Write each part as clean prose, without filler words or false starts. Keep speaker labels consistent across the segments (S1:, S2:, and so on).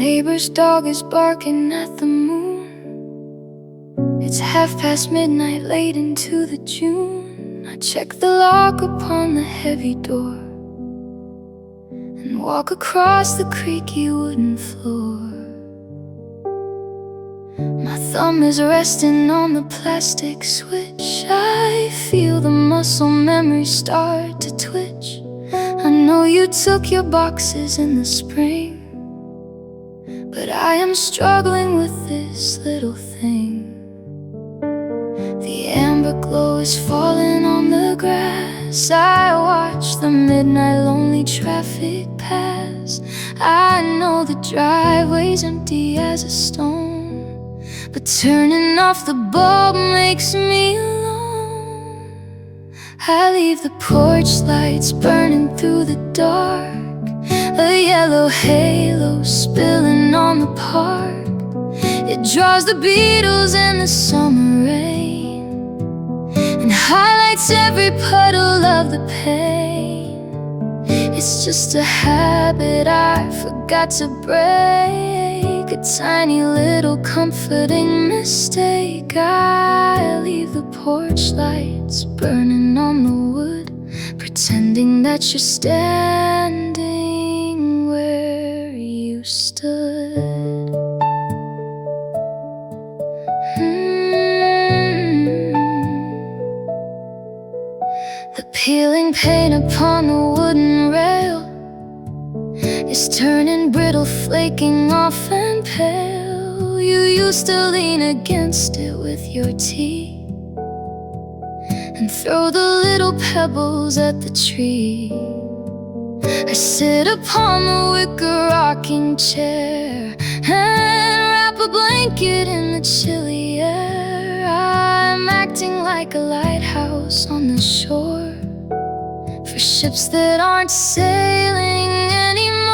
S1: neighbor's dog is barking at the moon. It's midnight, late into the June. I check the lock upon the heavy door and walk across the creaky wooden floor. My thumb is resting on the plastic switch. I feel the muscle memory start to twitch. I know you took your boxes in the spring, but I am struggling with this little thing. The amber glow is falling on the grass. I watch the midnight lonely traffic pass. I know the driveway's empty as a stone, but turning off the bulb makes me alone. I leave the porch lights burning through the dark, a yellow halo spilling on the park. It draws the Beatles and the summer rain, and highlights every puddle of the pain. It's just a habit I forgot to break, a tiny little comforting mistake. I leave the porch lights burning on the wood, pretending that you're standing where you stood. The peeling paint upon the wooden rail is turning brittle, flaking off and pale. You used to lean against it with your tea and throw the little pebbles at the tree. I sit upon the wicker rocking chair and wrap a blanket in the chilly air. I'm acting like a lighthouse on the shore for ships that aren't sailing anymore.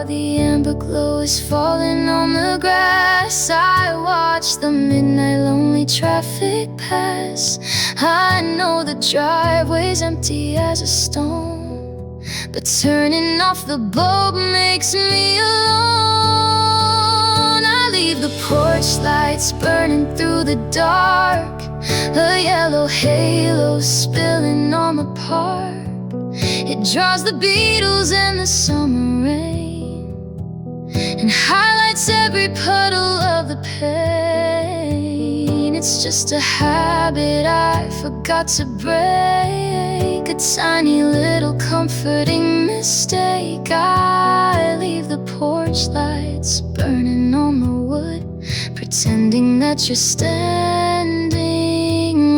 S1: The amber glow is falling on the grass. I watch the midnight lonely traffic pass. I know the driveway's empty as a stone, but turning off the bulb makes me alone. I leave the porch lights burning through the dark, a yellow halo spilling on the park. It draws the Beatles and the summer rain, and highlights every puddle of the pain. It's just a habit I forgot to break, a tiny little comforting mistake. I leave the porch lights burning on the wood, pretending that you're standing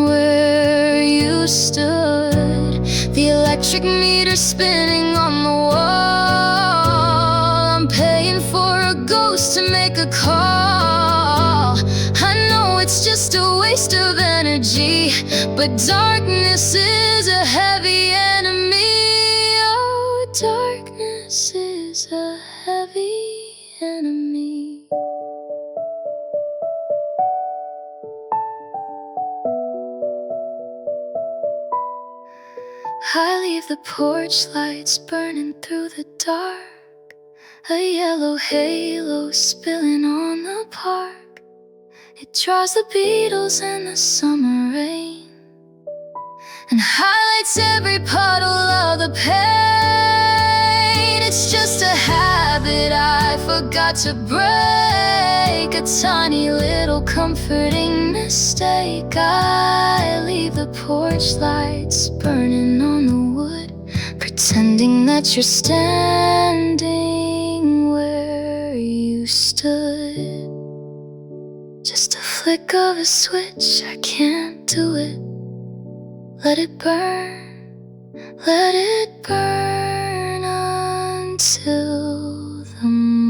S1: where you stood. The electric meter spinning on the wall. I'm paying for a ghost to make a call. I know it's just a waste of energy, but darkness is a heavy enemy. Oh, darkness is a heavy enemy. I leave the porch lights burning through the dark, a yellow halo spilling on the park. It draws the Beatles and the summer rain, and highlights every puddle of the pain. It's just a habit I forgot to break, a tiny little comforting mistake. I leave the porch lights burning on the wood, pretending that you're standing where you stood. Just a flick of a switch, I can't do it. Let it burn until the morning.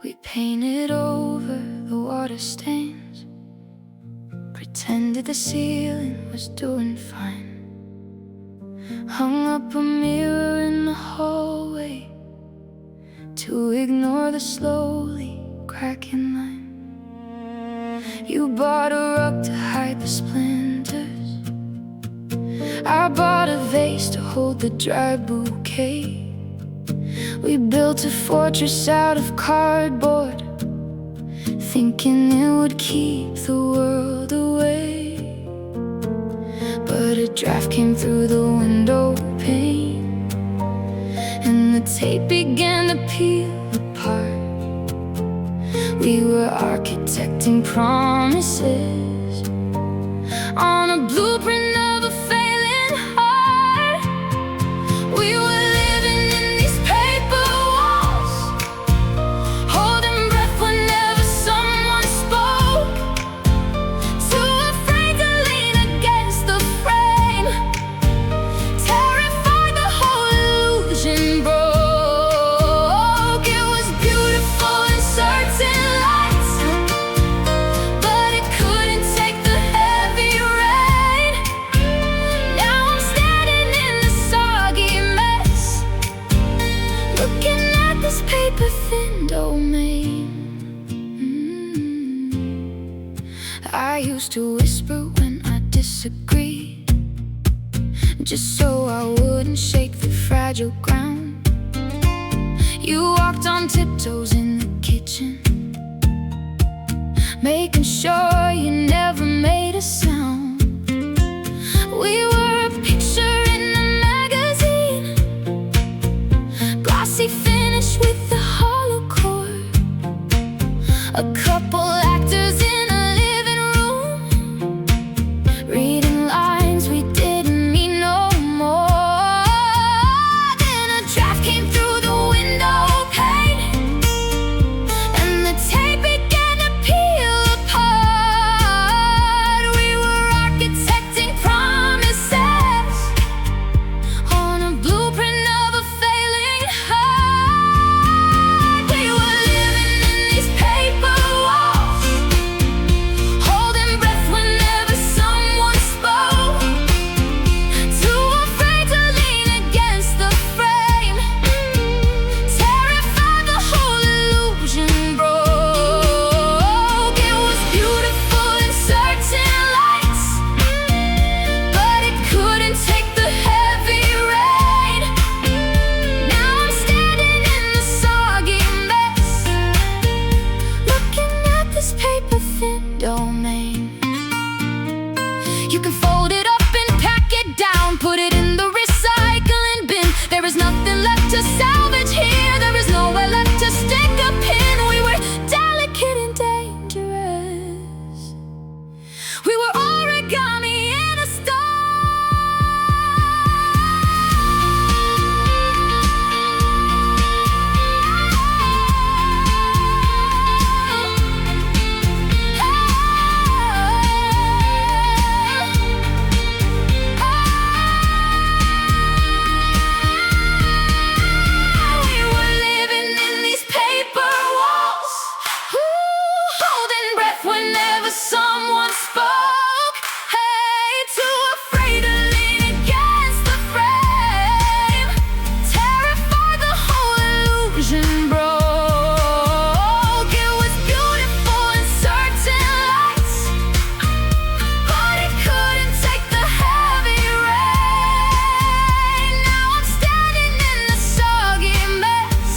S1: We painted over the water stains, pretended the ceiling was doing fine. Hung up a mirror in the hallway to ignore the slowly cracking line. You bought a rug to hide the splinters. I bought a vase to hold the dry bouquet. We built a fortress out of cardboard, thinking it would keep the world away. But a draft came through the window pane, and the tape began to peel apart. We were architecting promises on a blueprint of a failing heart. We were living in these paper walls, holding breath whenever someone spoke, too afraid to lean against the frame, terrified the whole illusion broke. It was beautiful in certain lights, but it couldn't take the heavy rain. Now I'm standing in the soggy mess, looking at this paper-thin domain. I used to whisper when I disagreed, just so I wouldn't shake the fragile ground. You walked on tiptoes in the kitchen, making sure you never made a sound. We were a picture in a magazine, glossy finish with the hollow core. A couple actors in a living room, reading lines we didn't mean no more. Then a draft came through the window pane, and the tape began to peel apart. We were architecting promises on a blueprint of a failing heart. We were living in these paper walls, holding breath whenever someone spoke, too afraid to lean against the frame, terrified the whole illusion broke. It was beautiful in certain lights, but it couldn't take the heavy rain. Now I'm standing in the soggy mess, looking at this paper-thin domain. You can fold it up and pack it down, put it in the recycling bin. There is nothing left to salvage here, there is nowhere left to stick a pin. We were delicate and dangerous, we were origami in a We were living in these paper walls, holding breath whenever someone spoke, hey, too afraid to lean against the frame, terrified the whole illusion broke. It was beautiful in certain lights, but it couldn't take the heavy rain. Now I'm standing in the soggy mess,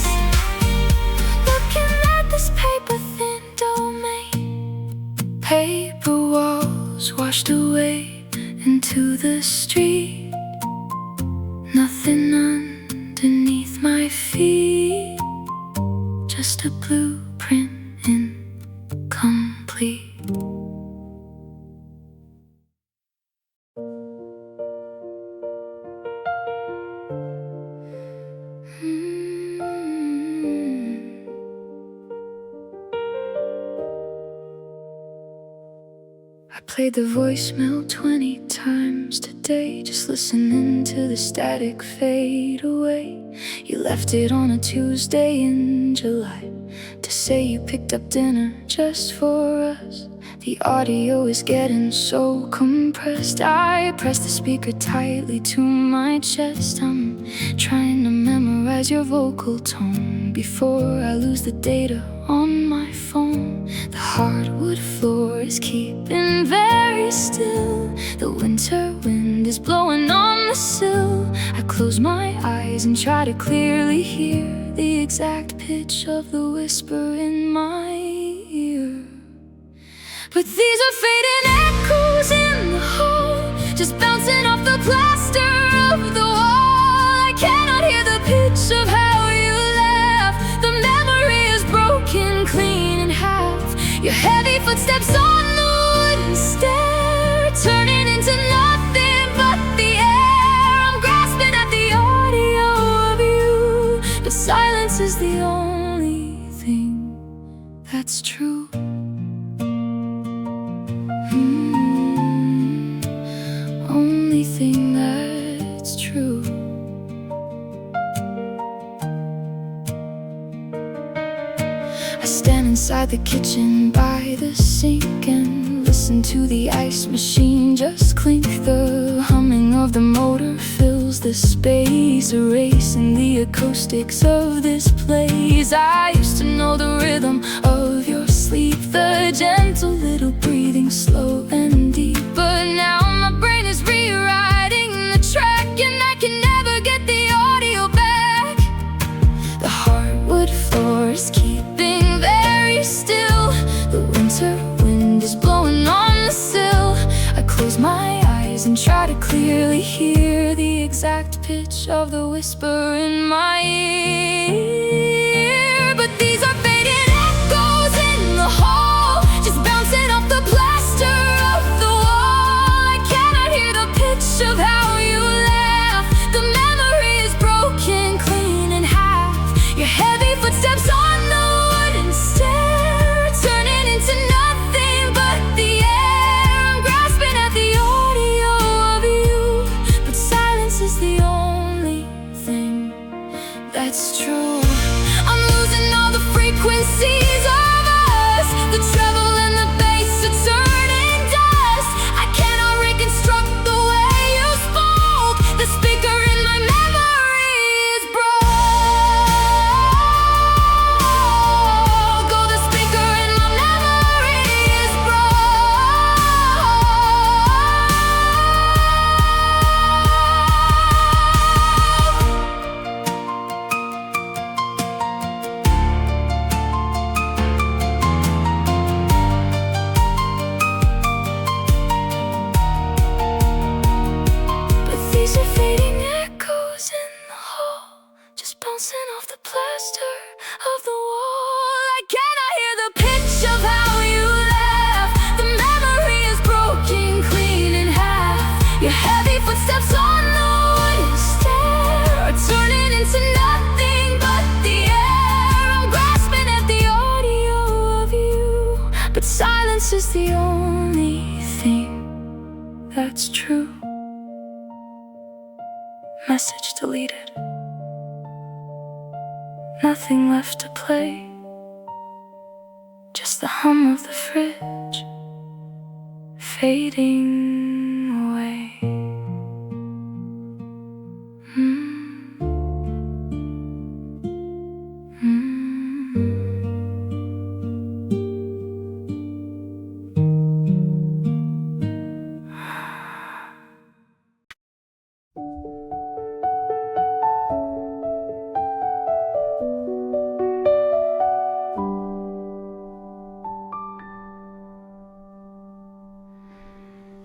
S1: looking at this paper-thin domain. Paper walls washed away into the street, nothing underneath my feet, just a blueprint incomplete. I played the voicemail 20 times today, just listening to the static fade away. You left it on a Tuesday in July to say you picked up dinner just for us. The audio is getting so compressed. I press the speaker tightly to my chest. I'm trying to memorize your vocal tone before I lose the data on my phone. The hardwood floor is keeping very still. The winter wind is blowing on the sill. I close my eyes and try to clearly hear the exact pitch of the whisper in my ear. But these are fading echoes in the hall, just bouncing off the plaster of the wall. I cannot hear the pitch of how you laugh. The memory is broken clean in half. Your heavy footsteps on the wooden stair, turning into nothing but the air. I'm grasping at the audio of you, but silence is the only thing that's true. Only thing that's true. I stand inside the kitchen by the sink and listen to the ice machine just clink. The humming of the motor fills the space, erasing the acoustics of this place. I used to know the rhythm of your sleep, the gentle little breathing, slow and deep. But now my brain is rewriting the track, and I can never get the audio back. The hardwood floor is keeping very still. The winter wind is blowing on the sill. I close my eyes and try to clearly hear the exact pitch of the whisper in my ear. But these are fading echoes in the hall, just bouncing off the plaster of the wall. I cannot hear the pitch of how you laugh. The memory is broken clean in half. Your heavy footsteps on the wooden stair, turning into nothing but the air. I'm grasping at the audio of you, but silence is the only thing that's true. I'm losing all the frequencies of us. The treble and the bass are turning dust. I cannot reconstruct the way you spoke. The speaker in my memory is broke. Oh, the speaker in my memory is But these are fading echoes in the hall, just bouncing off the plaster of the wall. I cannot hear the pitch of how you laugh. The memory is broken clean in half. Your heavy footsteps on the wooden stair are turning into nothing but the air. I'm grasping at the audio of you, but silence is the only thing that's true. Message deleted. Nothing left to play, just the hum of the fridge fading away.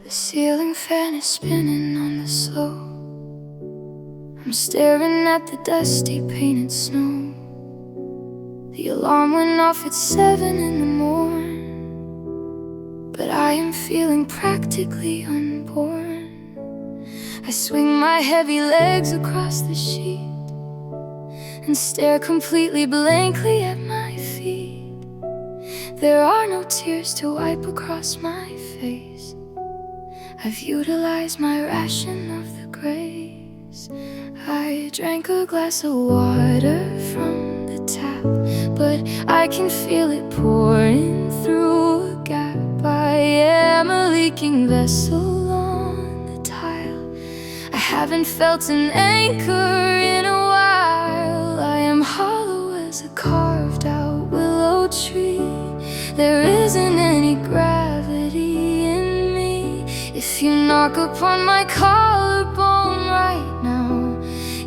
S1: The ceiling fan is spinning on the slope. I'm staring at the dusty painted snow. The alarm went off at 7 in the morn, but I am feeling practically unborn. I swing my heavy legs across the sheet and stare completely blankly at my feet. There are no tears to wipe across my face. I've utilized my ration of the grace. I drank a glass of water from the tap, but I can feel it pouring through a gap. I am a leaking vessel on the tile. I haven't felt an anchor in a while. I am hollow as a carved out willow tree. There isn't any gravity in me. If you knock upon my collarbone right now,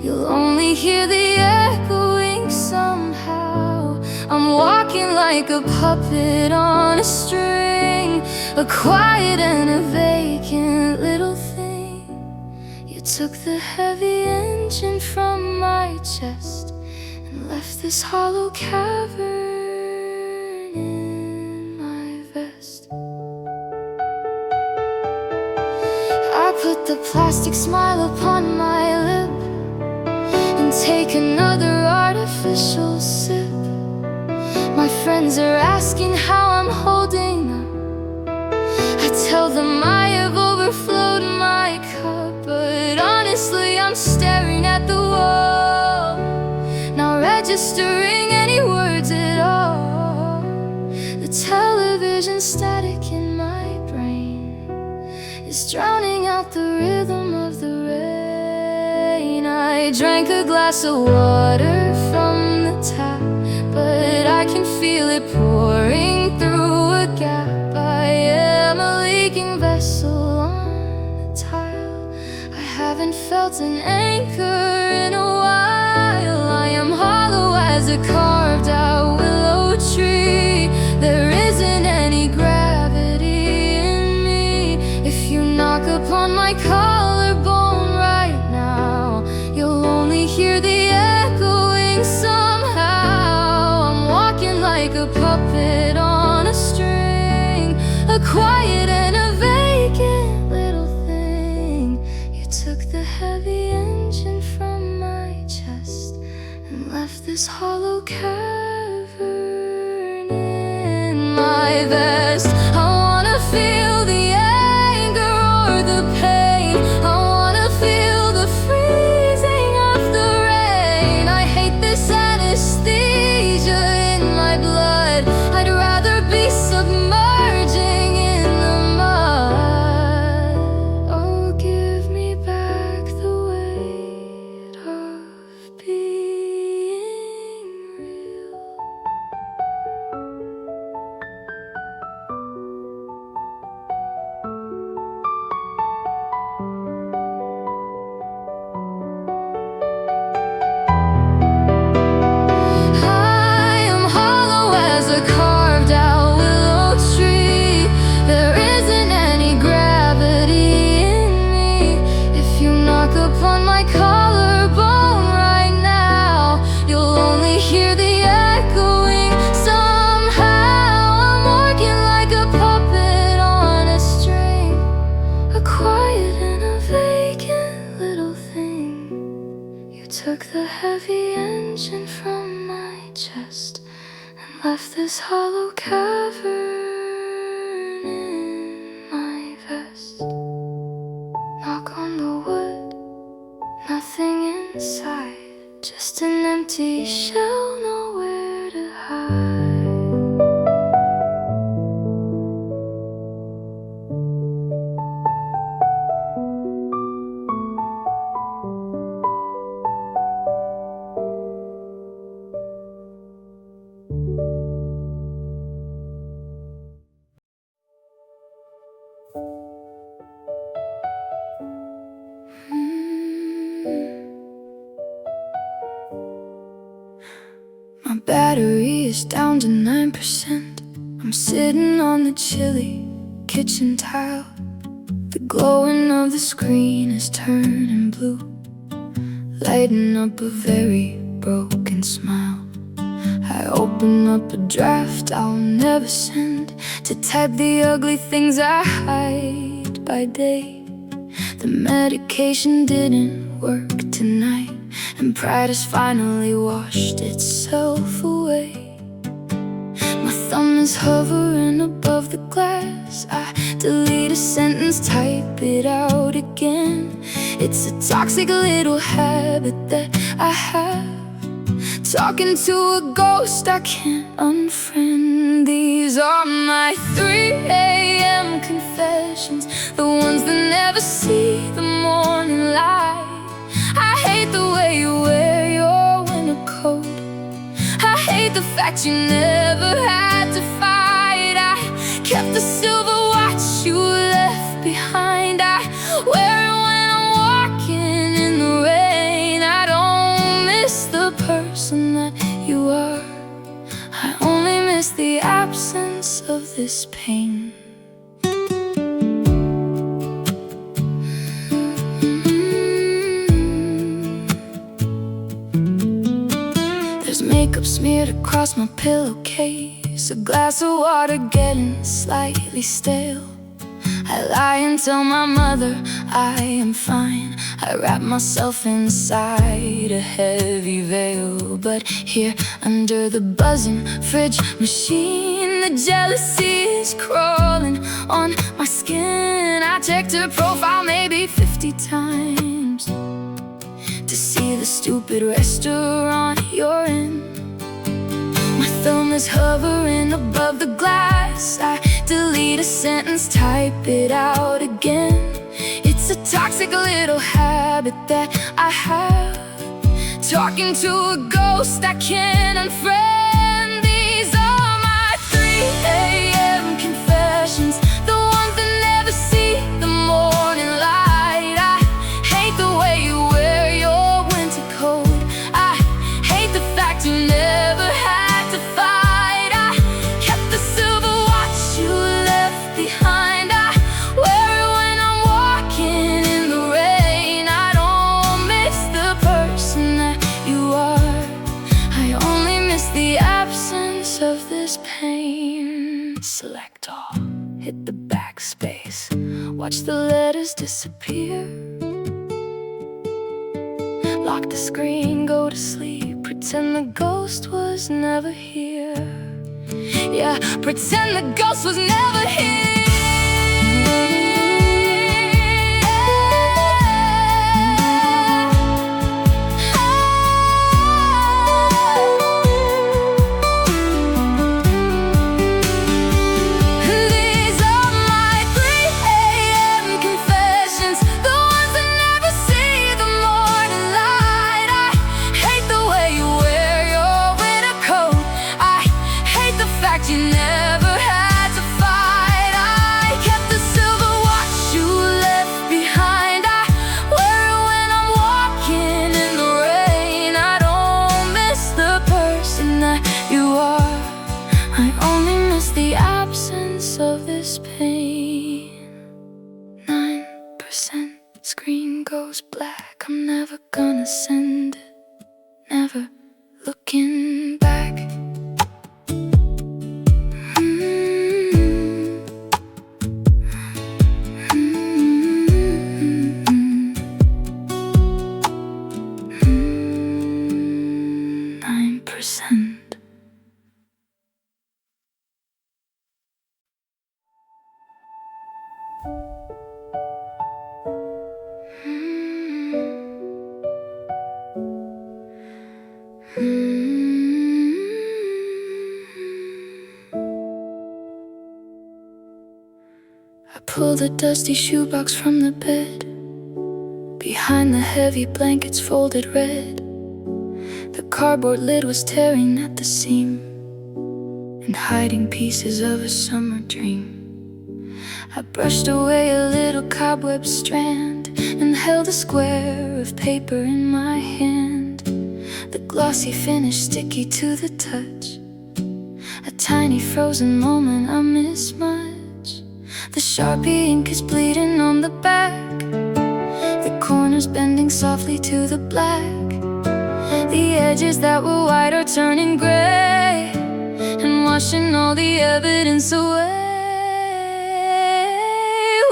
S1: you'll only hear the echoing somehow. I'm walking like a puppet on a string, a quiet and a vacant little thing. You took the heavy engine from my chest and left this hollow cavern in my vest. I put the plastic smile upon my lip and take another artificial sip. My friends are asking how I'm holding up. I tell them I have overflowed my cup, but honestly I'm staring at the wall, not registering any words at all. The television static in my brain is drowning out the rhythm of the rain. I drank a glass of water from the tap, but I can feel it pouring through a gap. I am a leaking vessel on the tile. I haven't felt an anchor in a while. I am hollow as a carved out willow tree. There isn't any gravity in me. If you knock upon my collarbone right now, you'll only hear the echoing somehow. I'm walking like a puppet on a string, a quiet and a vacant little thing. You took the heavy engine from my chest and left this hollow cavern in my vest. I wanna feel the anger or the pain. I wanna feel the freezing of the rain. I hate this anesthesia in my blood. I'd rather be submerging in the mud. Oh, give me back the weight of being real. I am hollow as a carved out willow tree. There isn't any gravity in me. If you knock upon my collarbone right now, you'll only hear the echoing somehow. I'm working like a puppet on a string, a quiet and a vacant little thing. You took the heavy engine from my chest and left this hollow cavern in my vest. Knock on the wood, nothing inside, just an empty shell, nowhere to hide. My battery is down to 9%. I'm sitting on the chilly kitchen tile. The glowing of the screen is turning blue, lighting up a very broken smile. I open up a draft I'll never send, to type the ugly things I hide by day. The medication didn't work tonight, and pride has finally washed itself away. My thumb is hovering above the glass. I delete a sentence, type it out again. It's a toxic little habit that I have, talking to a ghost I can't unfriend. These These are my 3 a.m. confessions, the ones that never see the morning light. I hate the way you wear your winter coat. I hate the fact you never had to fight. I kept the silver watch you left behind. I wear it when I'm walking in the rain. I don't miss the person that you are. I only miss the absence of this pain. There's makeup smeared across my pillowcase, a glass of water getting slightly stale. I lie and tell my mother I am fine. I wrap myself inside a heavy veil, but here under the buzzing fridge machine, the jealousy is crawling on my skin. I checked her profile maybe 50 times to see the stupid restaurant you're in. My thumb is hovering above the glass. I delete a sentence, type it out again. It's a toxic little habit that I have, talking to a ghost I can't unfriend. These are my 3 a.m. confessions, the ones that never see the morning light. I hate the way you wear your winter coat. I hate the fact you never had to fight. I kept the silver watch you left behind. I wear it when I'm walking in the rain. I don't miss the person that you are. I only miss the absence of this pain. Select all, hit the backspace, watch the letters disappear. Lock the screen, go to sleep, pretend the ghost was never here. Yeah, pretend the ghost was never here. These are my 3 a.m. confessions, the ones that never see the morning light. I hate the way you wear your winter coat. I hate the fact you never had to fight. I kept the silver watch you left behind. I wear it when I'm walking in the rain. I don't miss the person that you are. I only miss the absence of this pain. 9% screen goes black. I'm never gonna send it, never looking back. 9%. I pull the dusty shoebox from the bed, behind the heavy blankets folded red. The cardboard lid was tearing at the seam and hiding pieces of a summer dream. I brushed away a little cobweb strand and held a square of paper in my hand. The glossy finish sticky to the touch, a tiny frozen moment I miss much. The Sharpie ink is bleeding on the back, the corners bending softly to the black. The edges that were white are turning gray and washing all the evidence away.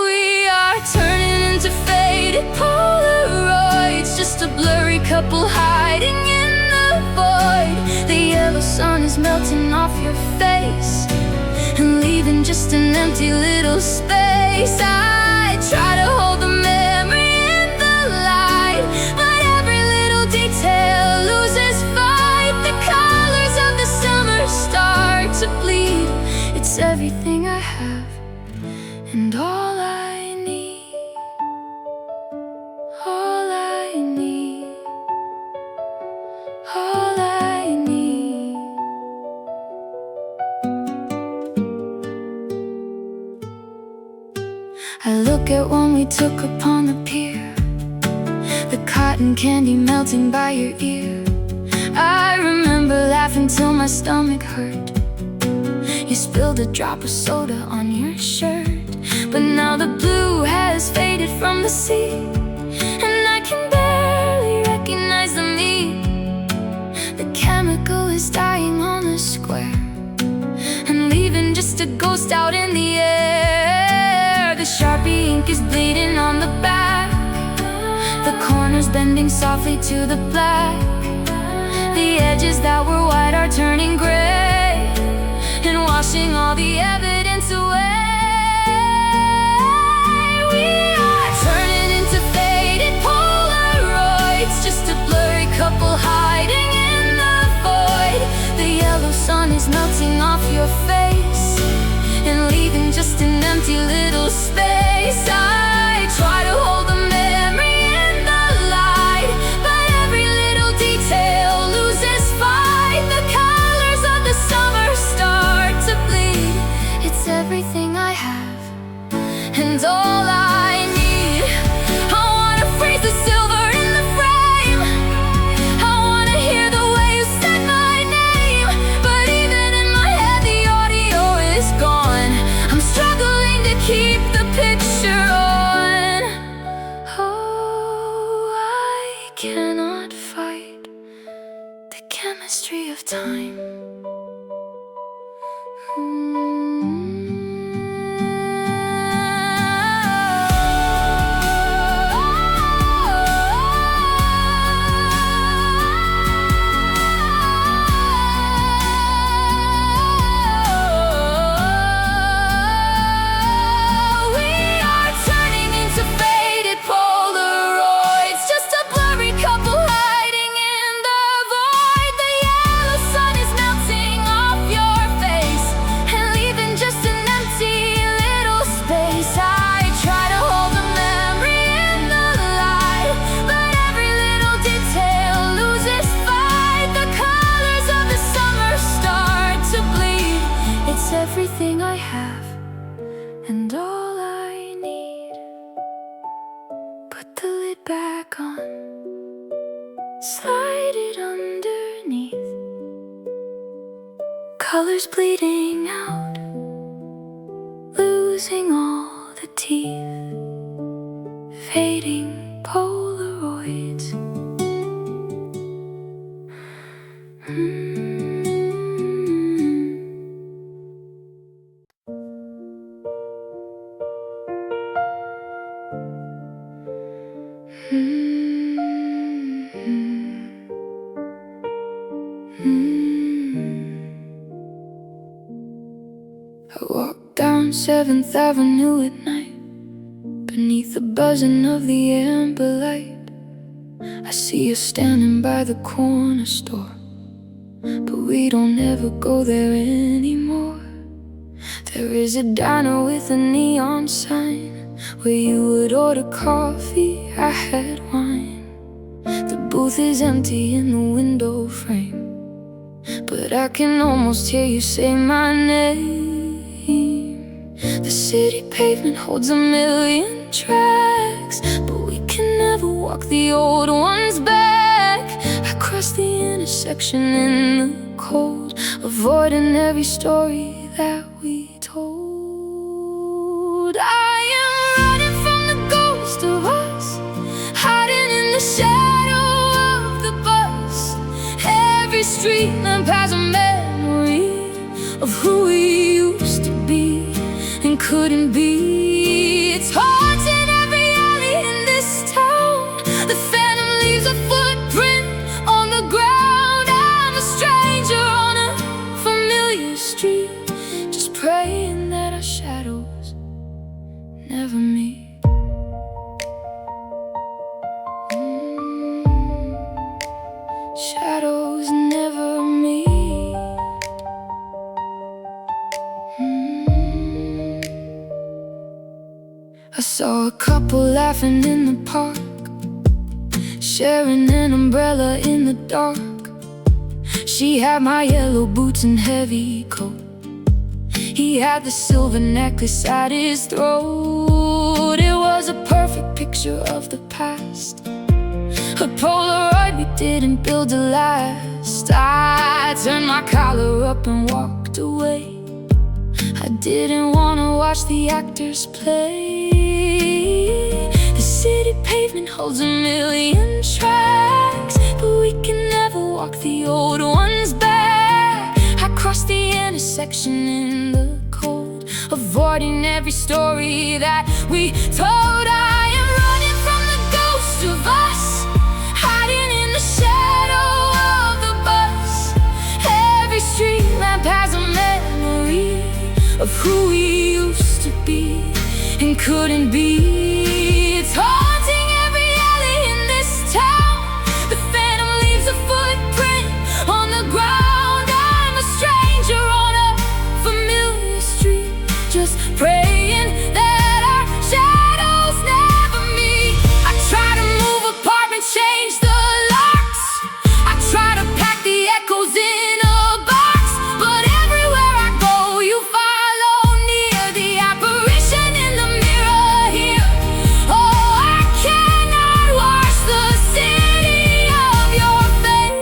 S1: We are turning into faded Polaroids, just a blurry couple hiding in the void. The yellow sun is melting off your face and leaving just an empty little space. I try to hold the memory in the light, but every little detail loses fight. The colors of the summer start to bleed. It's It's everything I have and all I need. All I need. All I need. I look at when we took upon the pier, the cotton candy melting by your ear. I remember laughing till my stomach hurt. You spilled a drop of soda on your shirt. But now the blue has faded from the sea, and I can barely recognize the me. The chemical is dying on the square and leaving just a ghost out in the air. The Sharpie ink is bleeding on the back, the corners bending softly to the black. The edges that were white are turning gray and washing all the evidence away. We are turning into faded Polaroids, just a blurry couple hiding in the void. The yellow sun is melting off your face and leaving just an empty little space. I try to hold the memory in the light, but every little detail loses fight. The colors of the summer start to bleed. It's everything I have and all I need. I wanna freeze the silver in the frame. I wanna hear the way you said my name, but even in my head the audio is gone. I'm struggling to keep the picture on. Oh, I cannot fight the chemistry of time. Everything I have and all I need. Put the lid back on, slide it underneath. Colors bleeding out, losing all the teeth. Fading Polaroids. I walk down 7th Avenue at night, beneath the buzzing of the amber light. I see you standing by the corner store, but we don't ever go there anymore. There is a diner with a neon sign where you would order coffee, I had wine. The booth is empty in the window frame, but I can almost hear you say my name. The city pavement holds a million tracks, but we can never walk the old ones back. I cross the intersection in the cold, avoiding every story that we told. I am running from the ghost of us, hiding in the shadow of the bus. Every street lamp has a memory of who we used to be and couldn't be. It's haunting every alley in this town. The phantom leaves a footprint on the ground. I'm a stranger on a familiar street, just praying that our shadows never meet. Shadows never meet. Saw a couple laughing in the park, sharing an umbrella in the dark. She had my yellow boots and heavy coat. He had the silver necklace at his throat. It was a perfect picture of the past, a Polaroid we didn't build to last. I turned my collar up and walked away. I didn't want to watch the actors play. The city pavement holds a million tracks, but we can never walk the old ones back. I crossed the intersection in the cold, avoiding every story that we told. I am running from the ghost of us, hiding in the shadow of the bus. Every street lamp has a memory of who we used to be and couldn't be. It's haunting every alley in this town. The phantom leaves a footprint on the ground. I'm a stranger on a familiar street, just praying that our shadows never meet. I try to move apart and change the locks. I try to pack the echoes in a box, but everywhere I go you follow near. The apparition in the mirror here. Oh, I cannot wash the city of your face.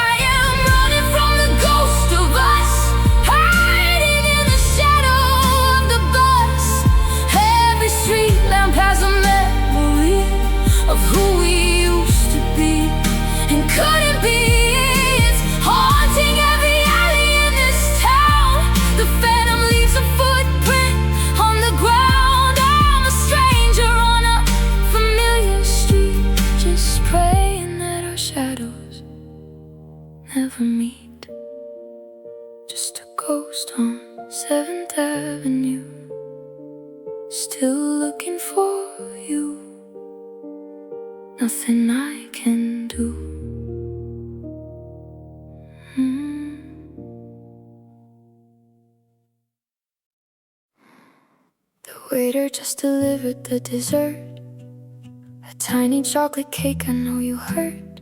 S1: I am running from the ghost of us, hiding in the shadow of the bus. Every street lamp has a memory of who we used to be and couldn't be. It's haunting every alley in this town. The phantom leaves a footprint on the ground. I'm a stranger on a familiar street, just praying that our shadows never meet. Just a ghost on 7th Avenue, still looking for you. Nothing I can do. The waiter just delivered the dessert, a tiny chocolate cake. I know you heard.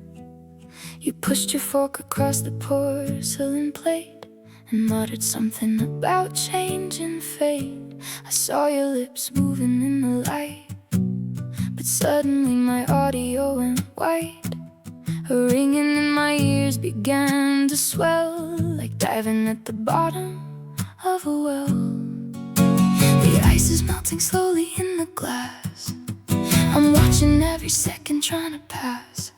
S1: You pushed your fork across the porcelain plate and muttered something about change and fate. I saw your lips moving in the light, but suddenly my audio went white. A ringing in my ears began to swell, like diving at the bottom of a well. The ice is melting slowly in the glass. I'm watching every second trying to pass.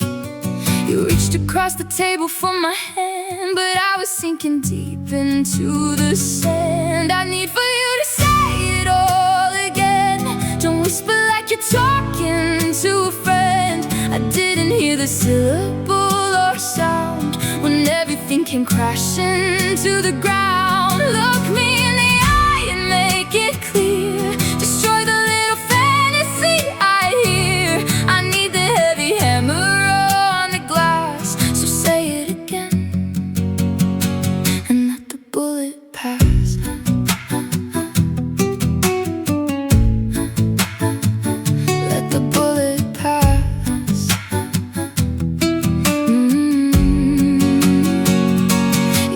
S1: You reached across the table for my hand, but I was sinking deep into the sand. I need for you to say it all again. Don't whisper like you're talking to a friend. I didn't hear the syllable or sound when everything came crashing to the ground. Look me in the eye and make it clear. Destroy the little fantasy I hear. I need the heavy hammer on the glass, so say it again and let the bullet pass. Let the bullet pass.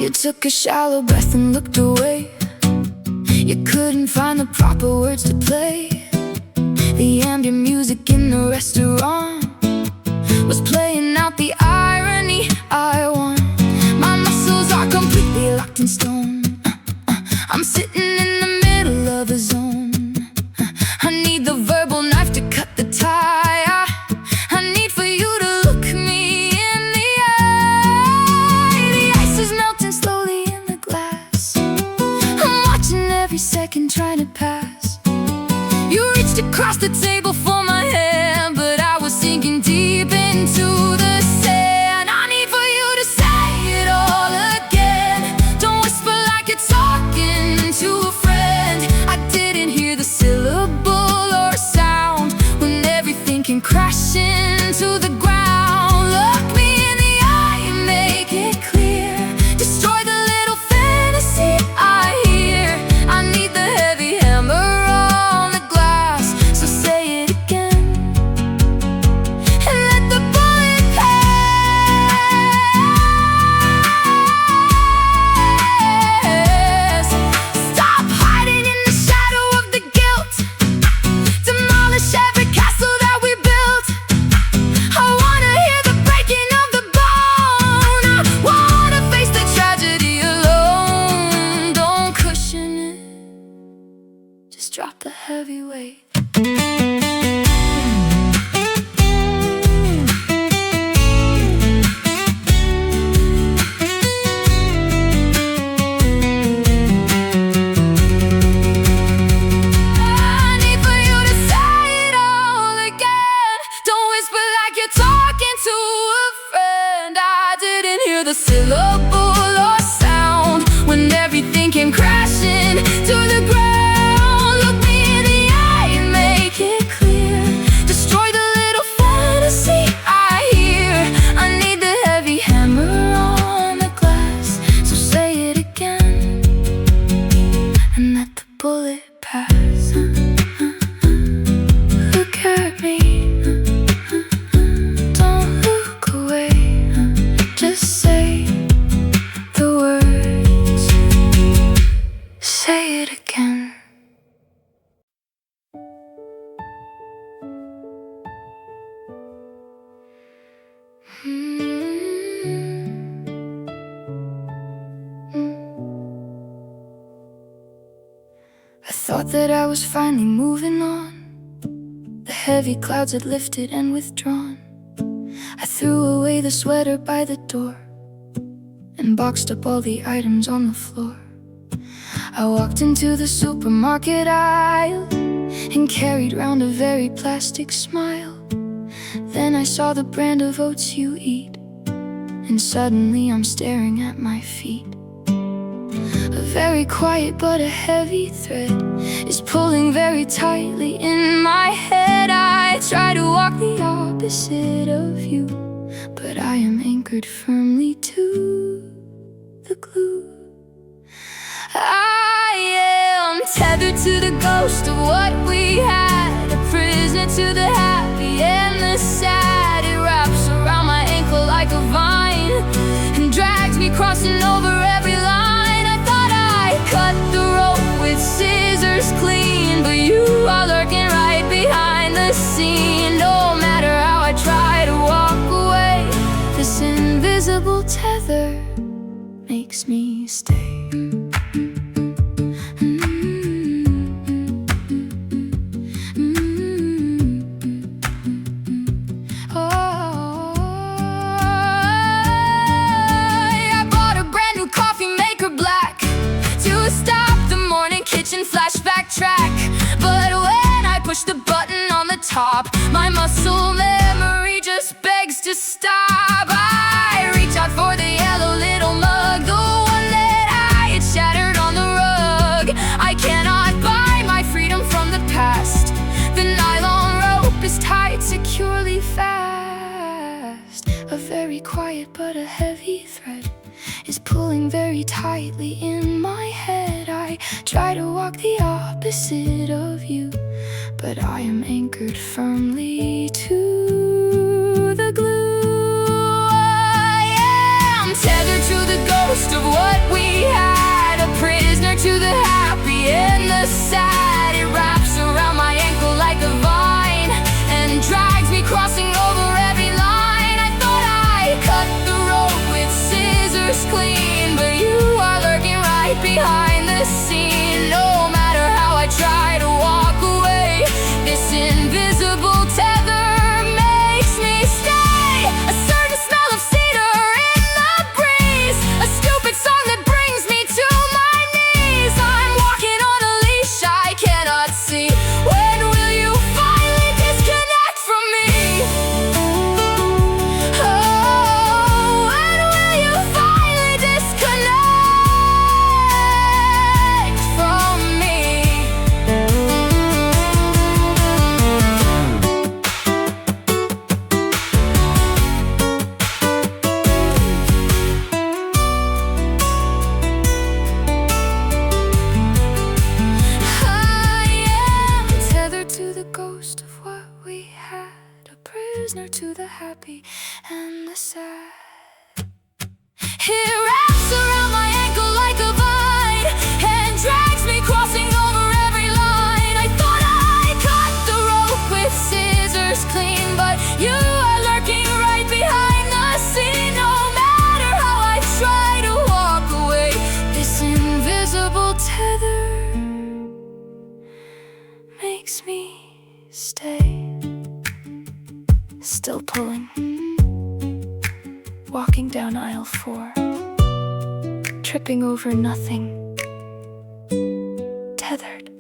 S1: You took a shallow breath and looked away. You couldn't find the proper words to play. The ambient music in the restaurant was playing out the irony I want. My muscles are completely locked in stone. I'm sitting in the middle of a zone. I need the verbal knife to cut the tie. I need for you to look me in the eye. The ice is melting slowly in the glass. I'm watching every second trying to pass. You reached across the table for my hand, but I was sinking deep into the sand. I need for you to say it all again. Don't whisper like you're talking to a friend. I didn't hear the syllable or sound when every drop the heavy weight. The syllable or sound when everything came crashing to the ground. Look me in the eye and make it clear. Destroy the little fantasy I hear. I need the heavy hammer on the glass. So say it again and let the bullet pass. Look at me. Don't look away. Just say the words, say it again. I thought that I was finally moving on. The heavy clouds had lifted and withdrawn. I threw away the sweater by the door and boxed up all the items on the floor. I walked into the supermarket aisle and carried round a very plastic smile. Then I saw the brand of oats you eat, and suddenly I'm staring at my feet. A very quiet but a heavy thread is pulling very tightly in my head. I try to walk the opposite of you, but I am anchored firmly to the glue. I am tethered to the ghost of what we had, a prisoner to the happy and the sad. It wraps around my ankle like a vine and drags me crossing over every line. I thought I cut the rope with scissors clean, but you are lurking right behind the scene. No matter how I try to walk away, this invisible tether makes me stay. Flashback track, but when I push the button on the top, my muscle memory just begs to stop. I reach out for the yellow little mug, the one that I had shattered on the rug. I cannot buy my freedom from the past. The nylon rope is tied securely fast. A very quiet but a heavy thread is pulling very tightly in my head. I try to walk the opposite of you, but I am anchored firmly to the glue. I am tethered to the ghost of what we had, a prisoner to the happy and the sad. It wraps around my ankle like a vine and drags me crossing over every line. I thought I cut the rope with scissors clean, but you are lurking right behind the scene. No matter how I try to walk away, this invisible tether makes me stay. A certain smell of cedar in the breeze, a stupid song that brings me to my knees. I'm walking on a leash I cannot see. When will you finally disconnect from me? Oh, when will you finally disconnect from me? I am tethered to the ghost of what we had, a prisoner to the happy and the sad. It wraps around my ankle like a vine and drags me crossing over every line. I thought I cut the rope with scissors clean, but you are lurking right behind the scene. No matter how I try to walk away, this invisible tether makes me stay. Still pulling, walking down aisle 4, tripping over nothing. Tethered.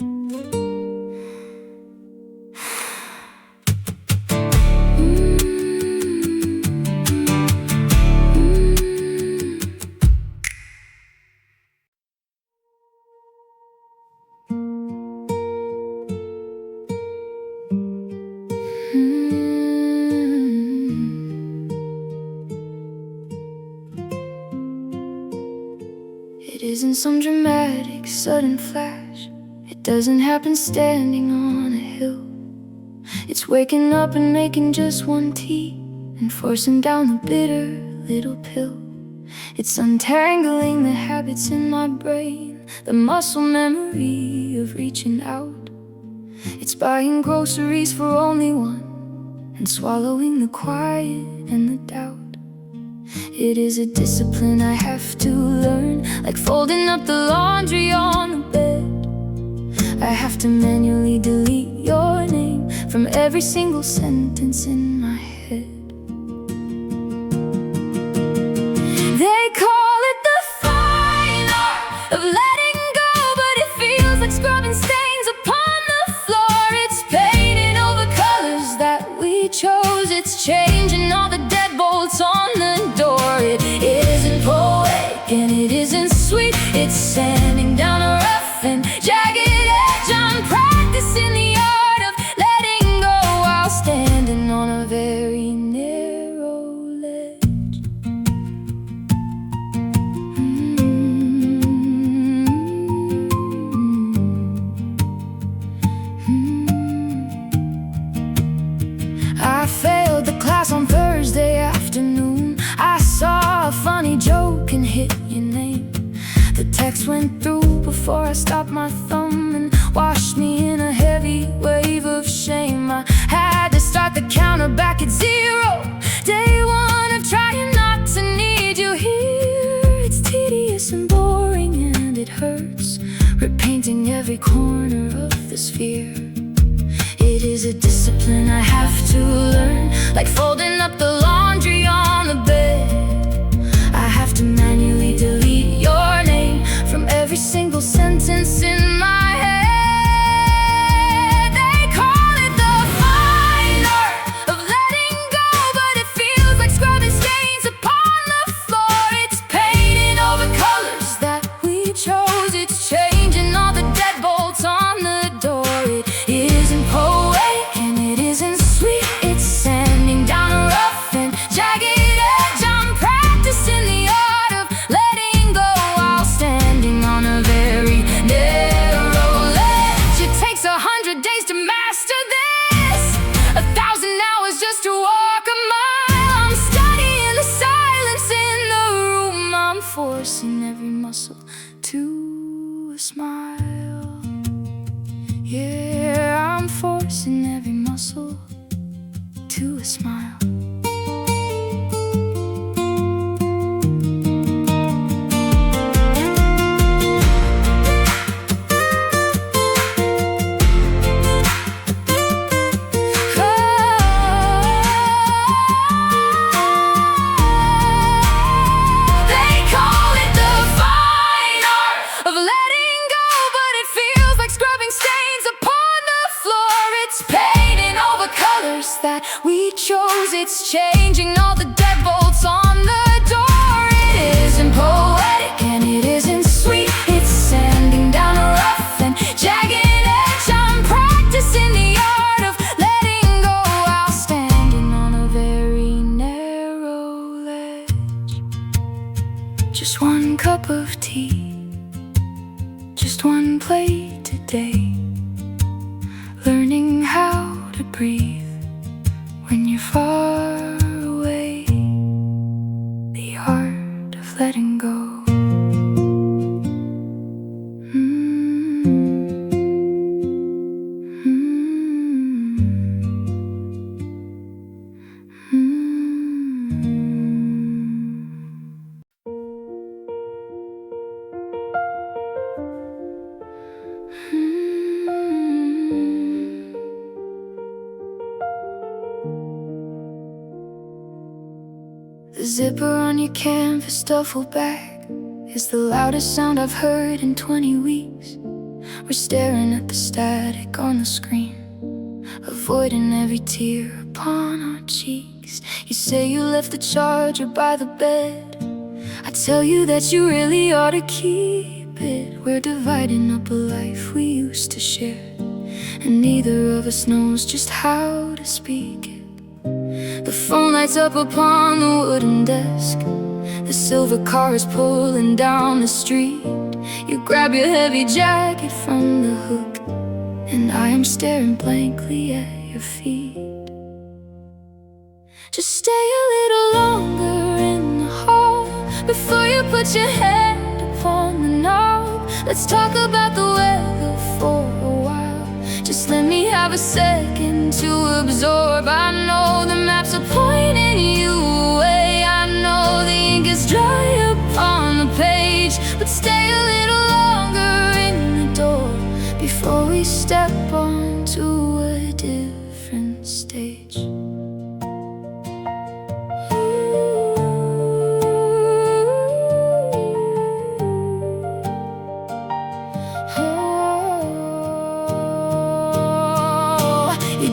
S1: It isn't some dramatic sudden flash. It doesn't happen standing on a hill. It's waking up and making just one tea and forcing down the bitter little pill. It's untangling the habits in my brain, the muscle memory of reaching out. It's buying groceries for only one and swallowing the quiet and the doubt. It is a discipline I have to learn, like folding up the laundry on the bed. I have to manually delete your name from every single sentence in my head. They call it the fine art of letting go, but it feels like scrubbing stains upon the floor. It's painting over colors that we chose. It's changing all the deadbolts on the door. It isn't poetic and it isn't sweet. It's sanding down a rough and jagged edge. I'm practicing the art of letting go while standing on a very narrow ledge. I failed the class on Thursday afternoon. I saw a funny joke and hit your name. The text went through before I stopped my thumb and washed me in a heavy wave of shame. I had to start the counter back at 0. Day 1 of trying not to need you here. It's tedious and boring and it hurts, repainting every corner of the sphere. It is a discipline I have to learn, like folding up the laundry on the bed. I have to manually delete your name from every single sentence in my head. They call it the fine art of letting go, but it feels like scrubbing stains upon the floor. It's painting over colors that we chose. It's changing all the deadbolts on the door. It isn't poetic and it isn't sweet. It's sanding down a rough and jagged edge. I'm practicing the art of letting go while standing on a very narrow ledge. It takes 100 days to master this, 1,000 hours just to walk a mile. I'm studying the silence in the room. I'm forcing every muscle to a smile. Yeah, I'm forcing every muscle to a smile. They call it the fine art of letting go, but it feels like scrubbing stains upon the floor. It's painting over colors that we chose. It's changing all the deadbolts on the door. It isn't poetic and it isn't sweet. It's sanding down a rough and jagged edge. I'm practicing the art of letting go while standing on a very narrow ledge. Just one cup of tea, just one plate today. Learning how to breathe when you're far away. The art of letting go. zipper on your canvas duffel bag is the loudest sound I've heard in 20 weeks. We're staring at the static on the screen, avoiding every tear upon our cheeks. You say you left the charger by the bed. I tell you that you really ought to keep it. We're dividing up a life we used to share, and neither of us knows just how to speak it. The phone lights up upon the wooden desk. The silver car is pulling down the street. You grab your heavy jacket from the hook, and I am staring blankly at your feet. Just stay a little longer in the hall before you put your hand upon the knob. Let's talk about the weather for a while. Just let me have a second to absorb. I know the maps are pointing you away. I know the ink is dry upon the page, but stay a little longer in the door before we step onto a different stage.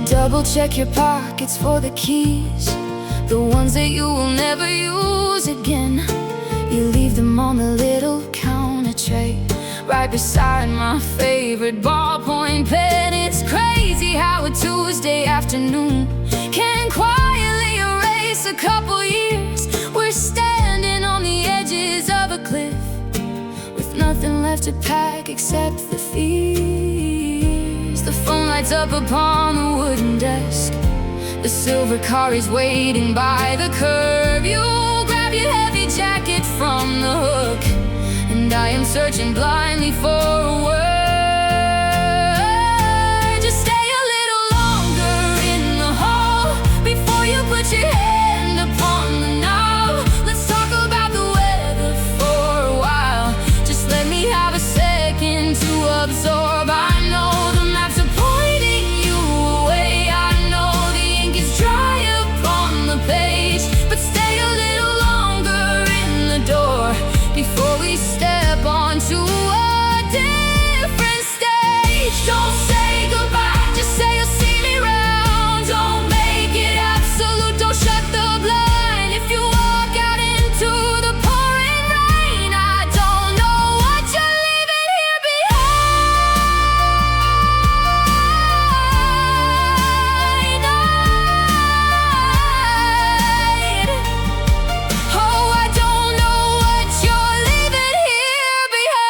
S1: Double check your pockets for the keys, the ones that you will never use again. You leave them on the little counter tray, right beside my favorite ballpoint pen. It's crazy how a Tuesday afternoon can quietly erase a couple years. We're standing on the edges of a cliff, with nothing left to pack except the fears. The phone lights up upon the wooden desk. The silver car is waiting by the curb. You grab your heavy jacket from the hook, and I am searching blindly for a word. Just stay a little longer in the hall before you put your hand upon the knob. Let's talk about the weather for a while. Just let me have a second to absorb. I know the maps are pointing you away. I know the ink is dry upon the page, but stay a little longer in the door before we step onto a different stage. Don't say goodbye, just say you'll see me round. Don't make it absolute, don't shut the blind. If you walk out into the pouring rain, I don't know what you're leaving here behind. Oh, I don't know what you're leaving here behind.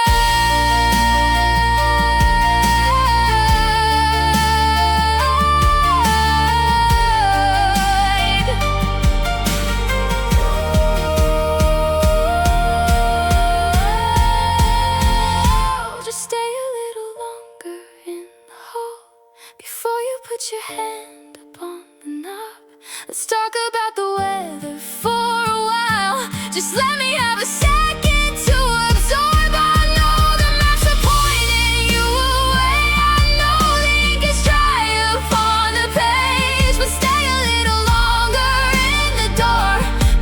S1: Just stay a little longer in the hall before you put your hand upon the knob. Let's talk about the weather for a while. Just let me have a second to absorb. I know the maps are pointing you away. I know the ink is dry upon the page, but stay a little longer in the door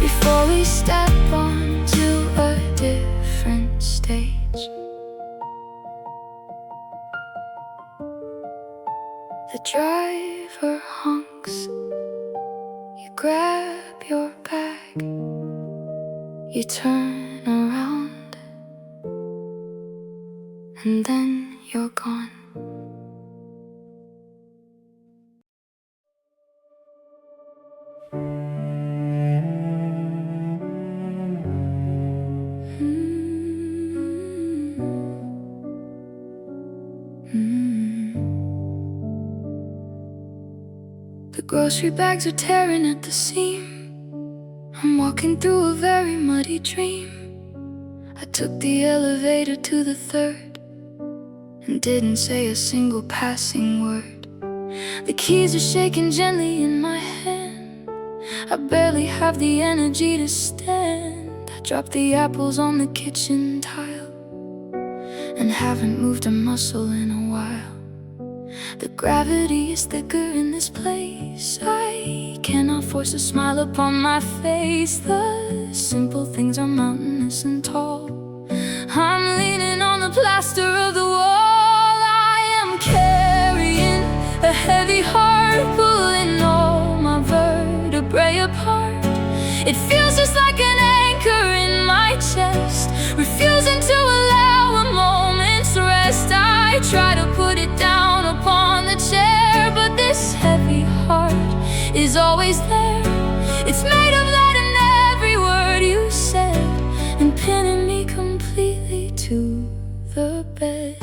S1: before we step onto a different stage. The driver honks. You grab your bag. You turn around, and then you're gone. The grocery bags are tearing at the seam. I'm walking through a very muddy dream. I took the elevator to the third and didn't say a single passing word. The keys are shaking gently in my hand. I barely have the energy to stand. I dropped the apples on the kitchen tile and haven't moved a muscle in a while. The gravity is thicker in this place. I cannot force a smile upon my face. The simple things are mountainous and tall. I'm leaning on the plaster of the wall. I am carrying a heavy heart, pulling all my vertebrae apart. It feels just like an anchor in my chest, refusing to allow a moment's rest. I try to put it down upon the chair, but this heavy heart is always there. It's made of lead in every word you said, and pinning me completely to the bed.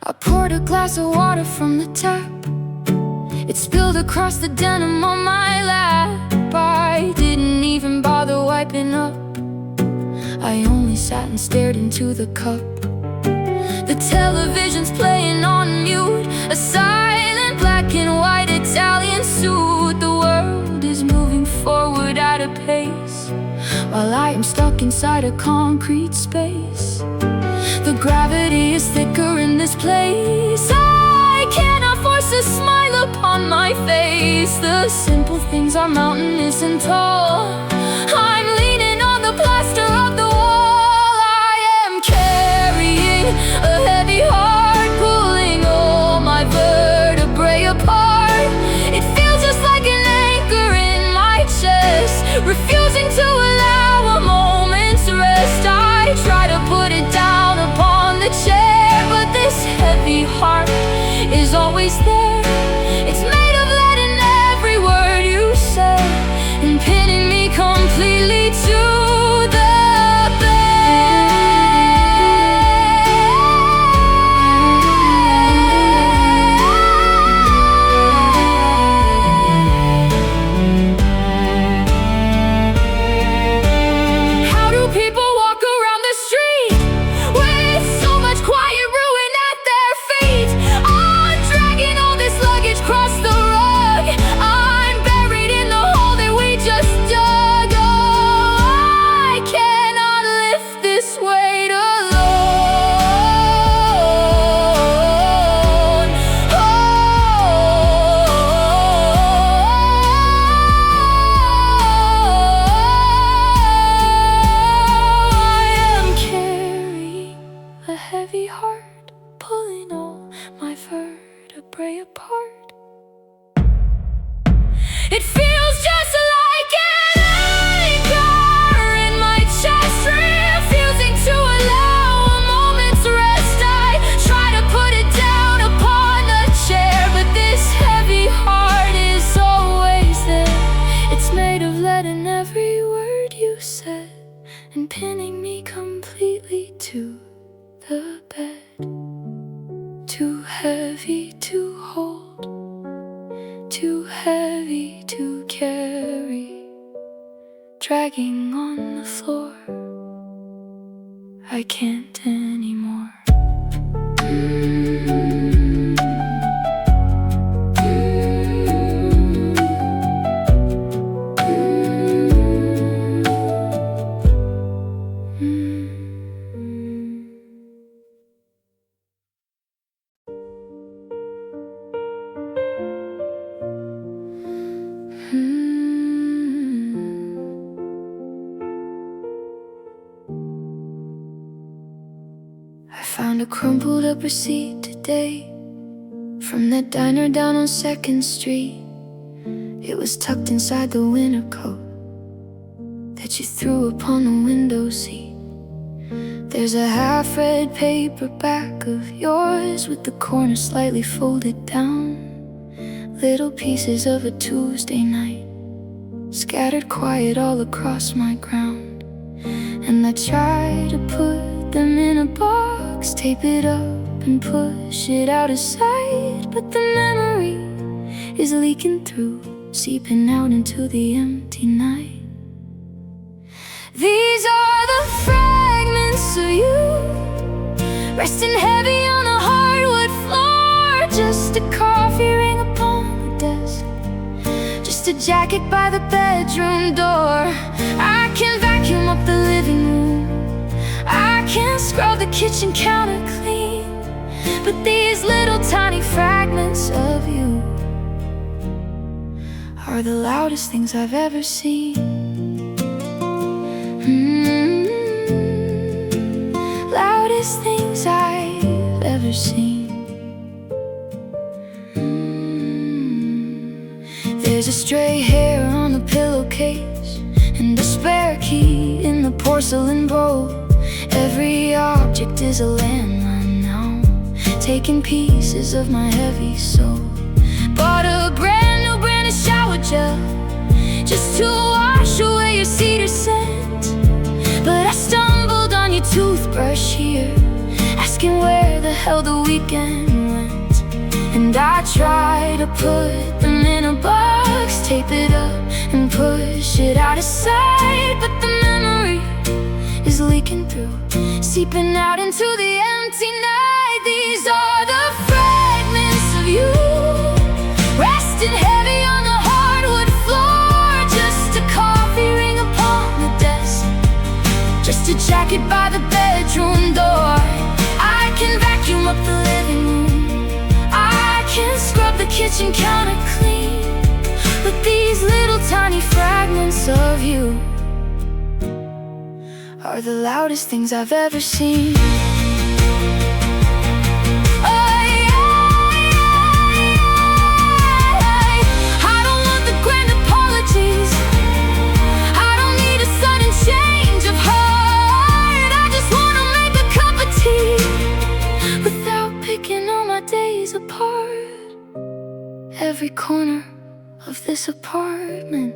S1: I poured a glass of water from the tap. It spilled across the denim on my lap. I didn't even bother wiping up. I only sat and stared into the cup. The television's playing on mute, a silent black and white Italian suit. The world is moving forward at a pace, while I am stuck inside a concrete space. The gravity is thicker in this place. I cannot force a smile upon my face. The simple things are mountainous and tall. I'm leaning on the plaster of the wall. I am carrying a heavy heart, pulling all my vertebrae apart. It feels just like an anchor in my chest, refusing to allow a moment's rest. I try to put it down upon the chair, but this heavy heart is always there. It's made of lead in every word you said, and pinning me completely to the apart. It feels just like an anchor in my chest, refusing to allow a moment's rest. I try to put it down upon the chair, but this heavy heart is always there. It's made of lead in every word you said, and pinning me completely to the bed. Too heavy to hold, too heavy to carry, dragging on the floor. I can't anymore. I found a crumpled up receipt today from that diner down on 2nd Street. It was tucked inside the winter coat that you threw upon the window seat. There's a half-read paperback of yours with the corner slightly folded down. Little pieces of a Tuesday night scattered quiet all across my ground. And I try to put them in a box, tape it up and push it out of sight, but the memory is leaking through, seeping out into the empty night. These are the fragments of you, resting heavy on the hardwood floor. Just a coffee ring upon the desk, just a jacket by the bedroom door. I can vacuum up the living room, I can scrub the kitchen counter clean, but these little tiny fragments of you are the loudest things I've ever seen. Loudest things I've ever seen. There's a stray hair on the pillowcase and a spare key in the porcelain bowl. Every object is a landmine now, taking pieces of my heavy soul. Bought a brand new shower gel just to wash away your cedar scent, but I stumbled on your toothbrush here, asking where the hell the weekend went. And I try to put them in a box, tape it up and push it out of sight, but the memory is leaking through, seeping out into the empty night. These are the fragments of you, resting heavy on the hardwood floor. Just a coffee ring upon the desk, just a jacket by the bedroom door. I can vacuum up the living room, I can scrub the kitchen counter clean, but these little tiny fragments of you are the loudest things I've ever seen. I don't want the grand apologies, I don't need a sudden change of heart. I just wanna make a cup of tea without picking all my days apart. Every corner of this apartment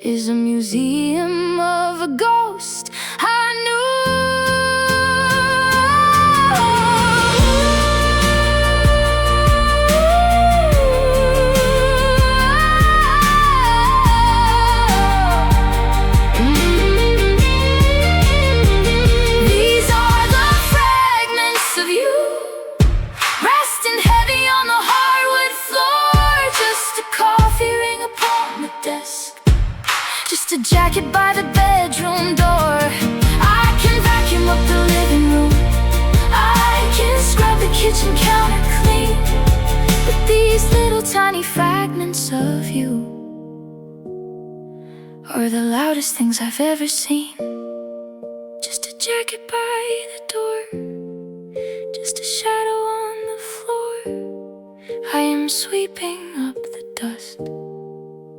S1: is a museum of a ghost I knew. These are the fragments of you, resting heavy on the hardwood floor. Just a coffee ring upon the desk, just a jacket by the bedroom door. I can vacuum up the living room, I can scrub the kitchen counter clean, but these little tiny fragments of you are the loudest things I've ever seen. Just a jacket by the door, just a shadow on the floor. I am sweeping up the dust,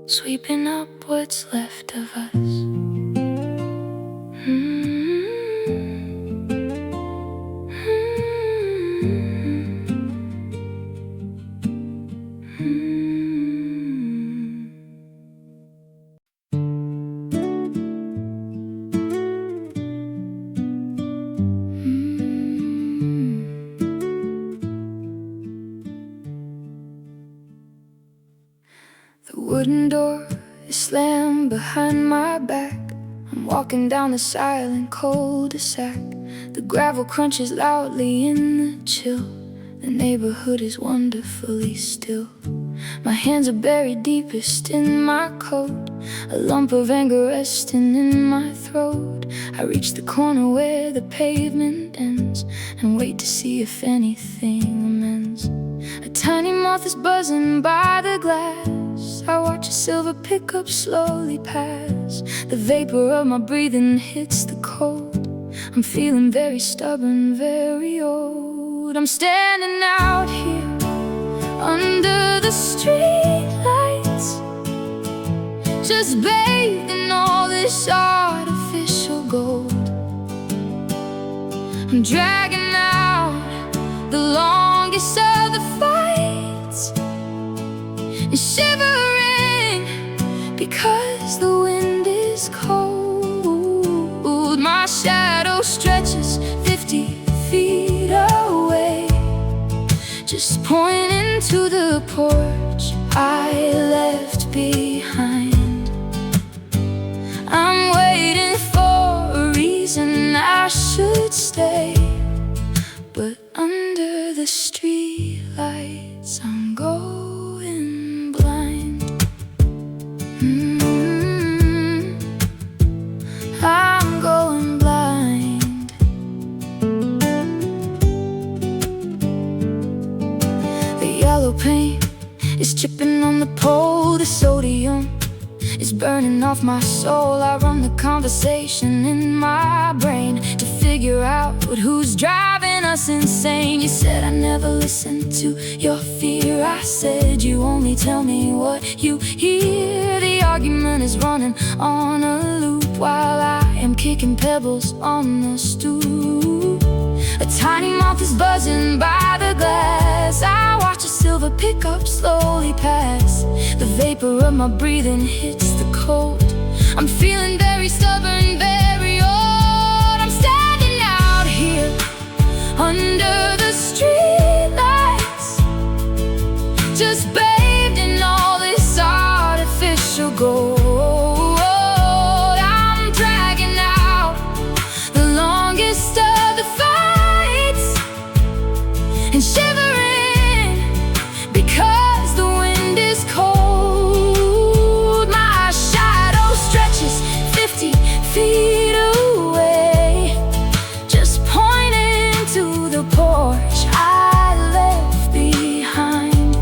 S1: sweeping up what's left of us. The wooden door is slammed behind my back. I'm walking down the silent cul-de-sac. The gravel crunches loudly in the chill. The neighborhood is wonderfully still. My hands are buried deepest in my coat, a lump of anger resting in my throat. I reach the corner where the pavement ends and wait to see if anything amends. A tiny moth is buzzing by the glass. I watch a silver pickup slowly pass. The vapor of my breathing hits the cold. I'm feeling very stubborn, very old. I'm standing out here under the streetlights, just bathed in all this artificial gold. I'm dragging out the longest of the fights and shivering because the wind is cold. My shadow stretches 50 feet away, just pointing to the porch I left behind. I'm waiting for a reason I should stay, but under the streetlights I'm going blind. I'm going blind. The yellow paint is chipping on the pole. The sodium is burning off my soul. I run the conversation in my brain to figure out who's driving us insane. You said I never listened to your fear. I said you only tell me what you hear. The argument is running on a loop while I am kicking pebbles on the stoop. A tiny moth is buzzing by the glass. I watch a silver pickup slowly pass. The vapor of my breathing hits the cold. I'm feeling very stubborn, very old. I'm standing out here under the streetlights, just bathed in all this artificial gold. I'm dragging out the longest of the fights and shivering because the wind is cold. My shadow stretches 50 feet away, just pointing to the porch I left behind.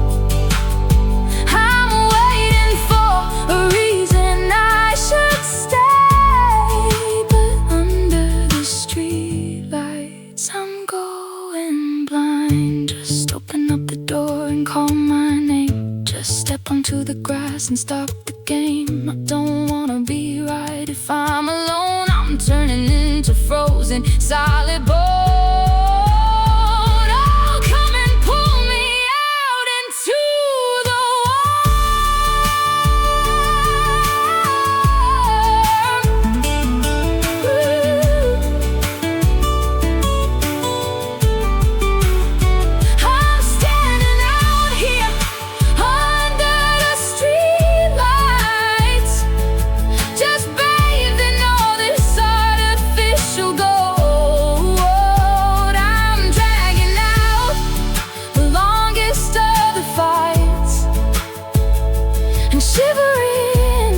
S1: I'm waiting for a reason I should stay, but under the streetlights I'm going blind. Just open up the door and call my name. Just step onto the grass and stop the game. I don't wanna be right if I'm alone. I'm turning into frozen solid bone. Oh, come and pull me out into the I'm standing out here under the streetlights, just bathed in all this artificial gold. I'm dragging out the longest of the fights and shivering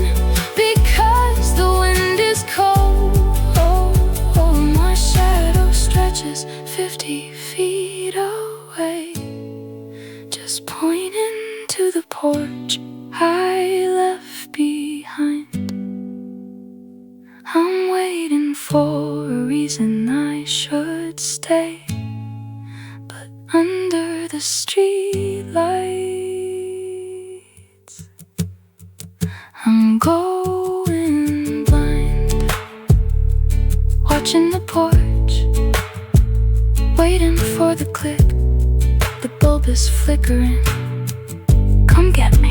S1: because the wind is cold. My shadow stretches 50 feet away, just pointing to the porch I left behind. I'm waiting for a reason I should stay, but under the streetlights I'm going blind. Watching the porch, waiting for the click. The bulb is flickering. Come get me.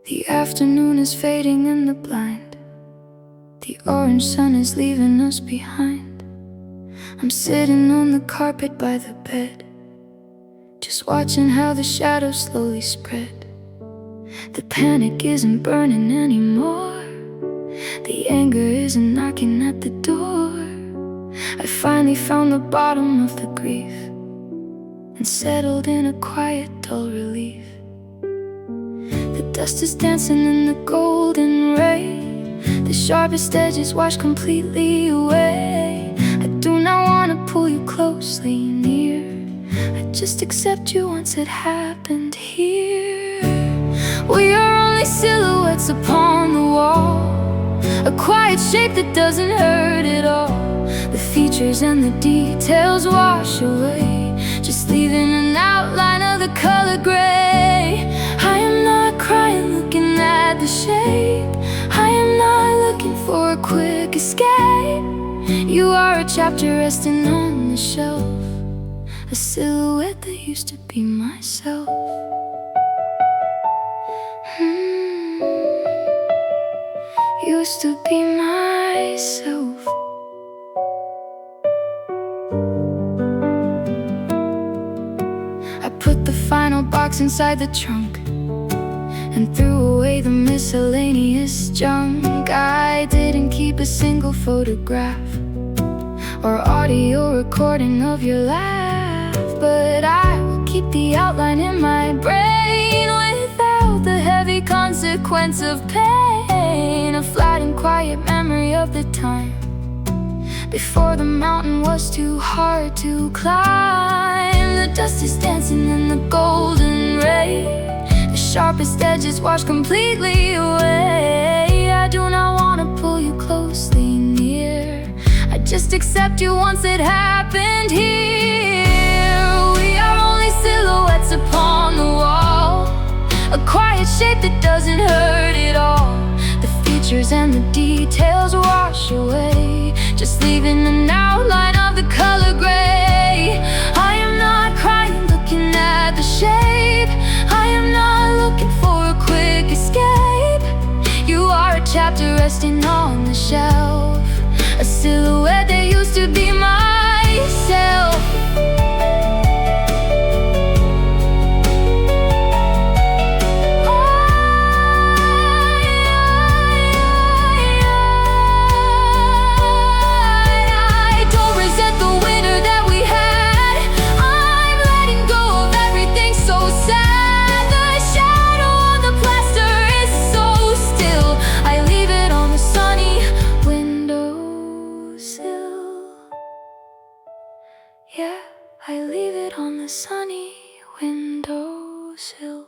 S1: The afternoon is fading in the blind. The orange sun is leaving us behind. I'm sitting on the carpet by the bed, just watching how the shadows slowly spread. The panic isn't burning anymore. The anger isn't knocking at the door. I finally found the bottom of the grief and settled in a quiet, dull relief. The dust is dancing in the golden ray. The sharpest edges wash completely away. I do not want to pull you closely near. I just accept you once it happened here. We are only silhouettes upon the wall, a quiet shape that doesn't hurt at all. The features and the details wash away, just leaving an outline of the color gray. I am not crying looking at the shape. I am not looking for a quick escape. You are a chapter resting on the shelf, a silhouette that used to be myself. Used to be myself. box inside the trunk and threw away the miscellaneous junk. I didn't keep a single photograph or audio recording of your laugh, but I will keep the outline in my brain without the heavy consequence of pain. A flat and quiet memory of the time before the mountain was too hard to climb. The dust is dancing in the golden ray, the sharpest edges washed completely away. I do not want to pull you closely near, I just accept you once it happened here. We are only silhouettes upon the wall, a quiet shape that doesn't hurt at all. The features and the details wash away, just leaving an outline of the color gray. I am not crying looking at the shape, I am not looking for a quick escape. You are a chapter resting on the shelf, a silhouette that used to be myself. Yeah, I leave it on the sunny windowsill.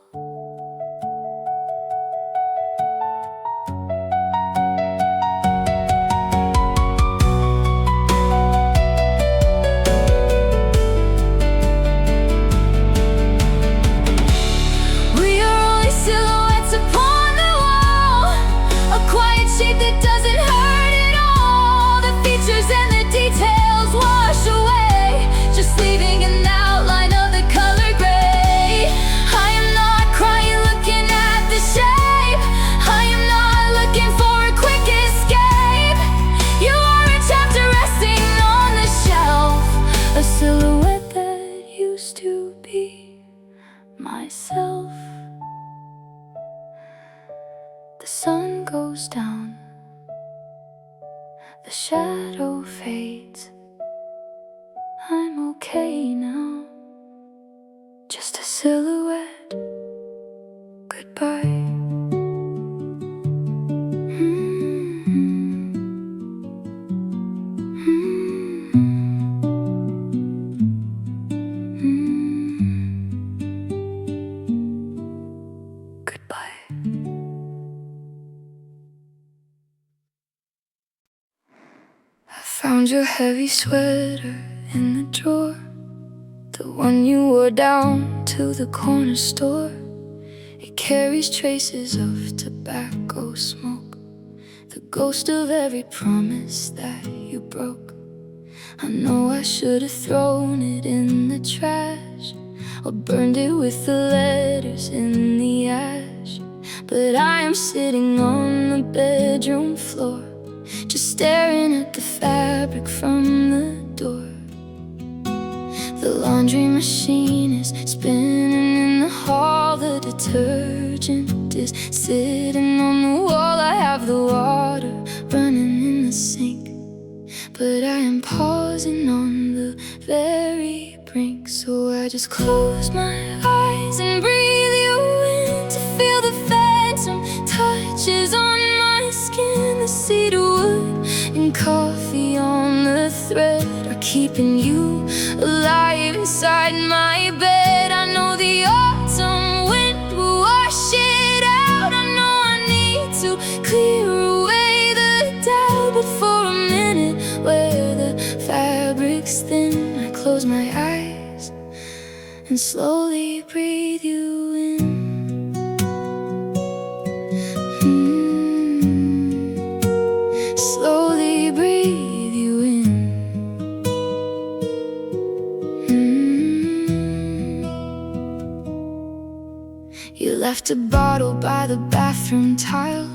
S1: We are only silhouettes upon the wall, a quiet shape that doesn't hurt at all. The features and the details wash away, just leaving an outline of the color gray. I am not crying looking at the shape, I am not looking for a quick escape. You are a chapter resting on the shelf, a silhouette that used to be myself. The sun goes down, the shadow fades, I'm okay now, just a silhouette, goodbye. Goodbye. I found your heavy sweater in the drawer, the one you wore down to the corner store. It carries traces of tobacco smoke, the ghost of every promise that you broke. I know I should have thrown it in the trash or burned it with the letters in the ash, but I am sitting on the bedroom floor, just staring at the fabric from the door. The laundry machine is spinning in the hall, the detergent is sitting on the wall. I have the water running in the sink, but I am pausing on the very brink. So I just close my eyes and breathe you in, to feel the phantom touches on my skin. The cedar wood and coffee on the thread are keeping you alive inside my bed. I know the autumn wind will wash it out, I know I need to clear away the doubt, but for a minute where the fabric's thin, I close my eyes and slowly breathe you in. Slowly breathe you in. You left a bottle by the bathroom tile,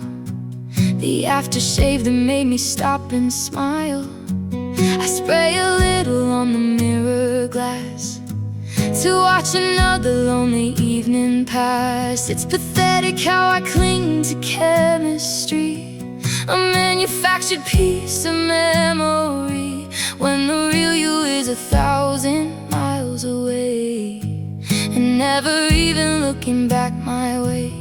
S1: the aftershave that made me stop and smile. I spray a little on the mirror glass to watch another lonely evening pass. It's pathetic how I cling to chemistry, a manufactured piece of memory, when the real you is 1,000 miles away and never even looking back my way.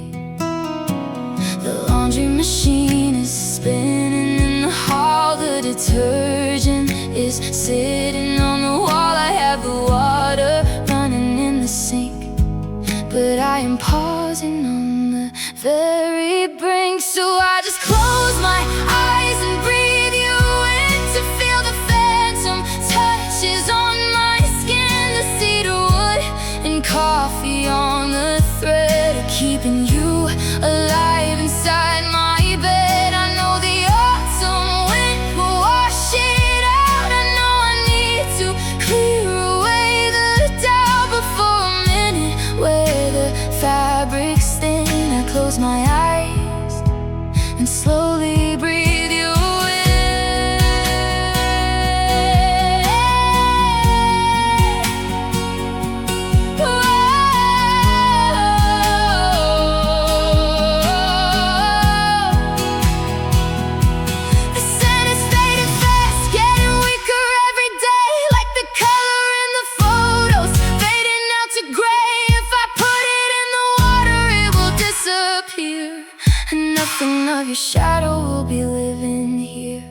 S1: The laundry machine is spinning in the hall, the detergent is sitting on the wall. I have the water running in the sink, but I am pausing on the very brink. So I just close my eyes and breathe you in, to feel the phantom touches on my skin, the cedar wood and coffee on the thread of keeping you alive inside my bed. I know the autumn wind will wash it out. I know I need to clear away the doubt, but for a minute where the fabric's thin, I close my eyes and slowly breathe you of your shadow will be living here.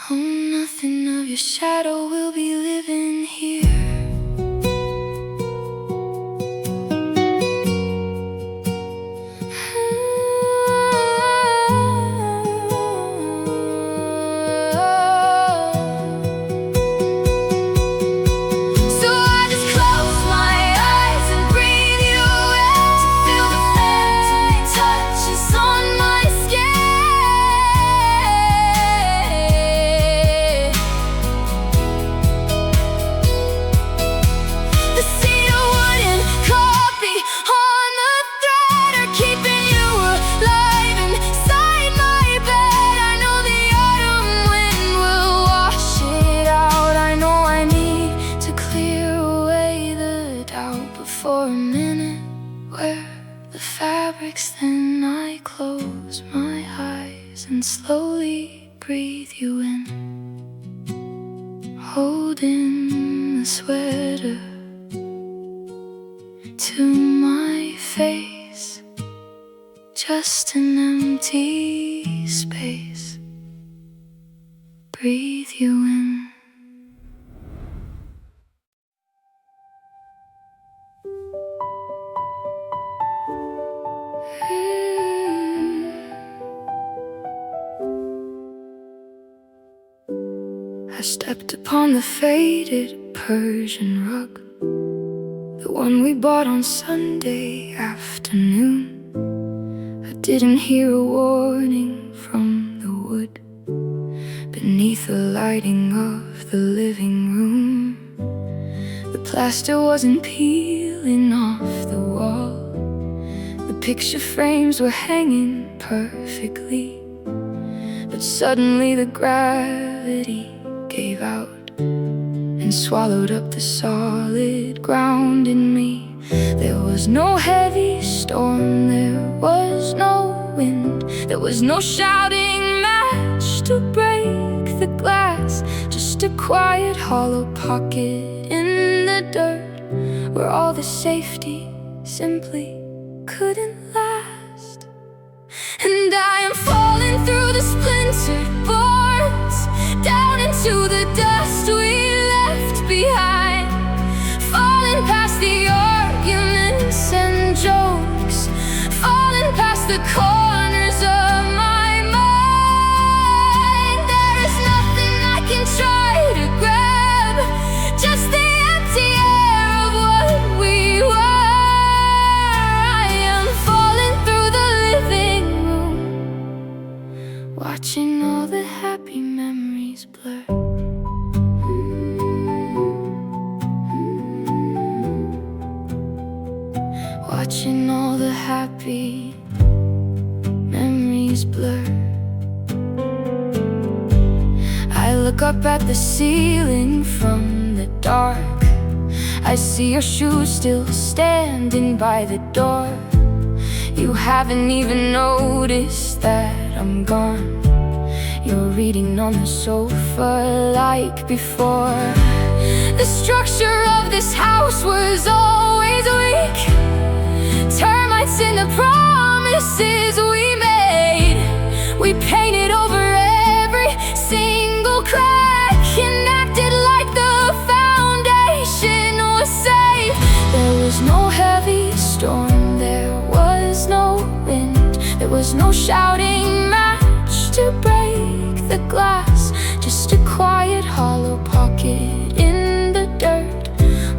S1: Oh, nothing of your shadow will be living here. For a minute where the fabric's thin, I close my eyes and slowly breathe you in, holding the sweater to my face, just an empty space. Breathe you in. I stepped upon the faded Persian rug, the one we bought on Sunday afternoon. I didn't hear a warning from the wood beneath the lighting of the living room. The plaster wasn't peeling off the wall, the picture frames were hanging perfectly, but suddenly the gravity gave out and swallowed up the solid ground in me. There was no heavy storm, there was no wind, there was no shouting match to break the glass, just a quiet hollow pocket in the dirt where all the safety simply couldn't last. And I am falling through the splintered boards, down into the dust we left behind, falling past the arguments and jokes, falling past the corners of my mind. There is nothing I can try to grab, just the empty air of what we were. I am falling through the living room, watching all the happy memories blur. Watching all the happy memories blur. I look up at the ceiling from the dark, I see your shoes still standing by the door. You haven't even noticed that I'm gone. You're reading on the sofa like before. The structure of this house was always weak. Termites in the promises we made. We painted over every single crack and acted like the foundation was safe. There was no heavy storm, there was no wind, there was no shouting match to break the glass. Just a quiet hollow pocket in the dirt,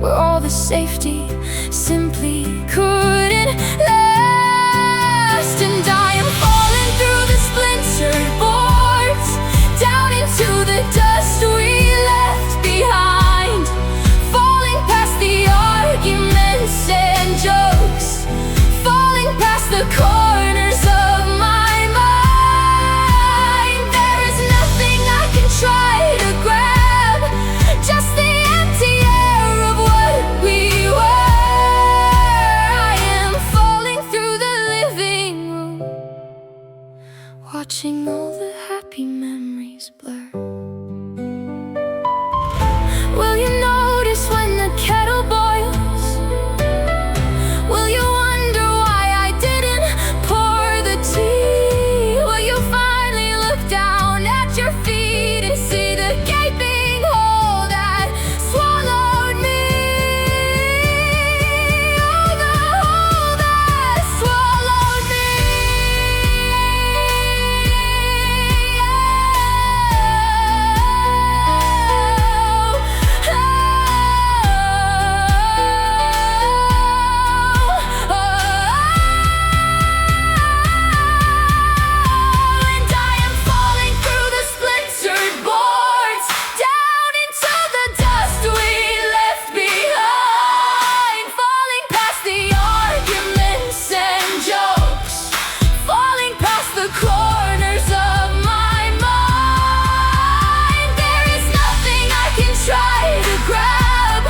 S1: where all the safety simply couldn't last. And I am falling through the splintered boards, down into the dust we left behind, falling past the arguments and jokes, falling past the corners of my mind. There is nothing I can try to grab, just the empty air of what we were. I am falling through the living room, watching all the happy memories blur. Will you notice when the kettle boils? Will you wonder why I didn't pour the tea? Will you finally look down at your feet and see the gaping hole that swallowed me? Oh, the hole that swallowed me. And I am falling through the splintered boards, down into the dust we left behind, falling past the arguments and jokes, falling past the corners of my mind. There is nothing I can try to grab,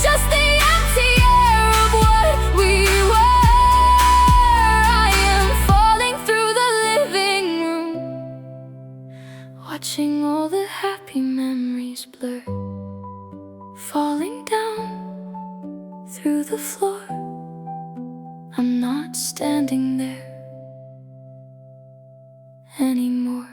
S1: just the empty air of what we were. I am falling through the living room, watching all the happy memories blur, falling down through the floor. I'm not standing there anymore.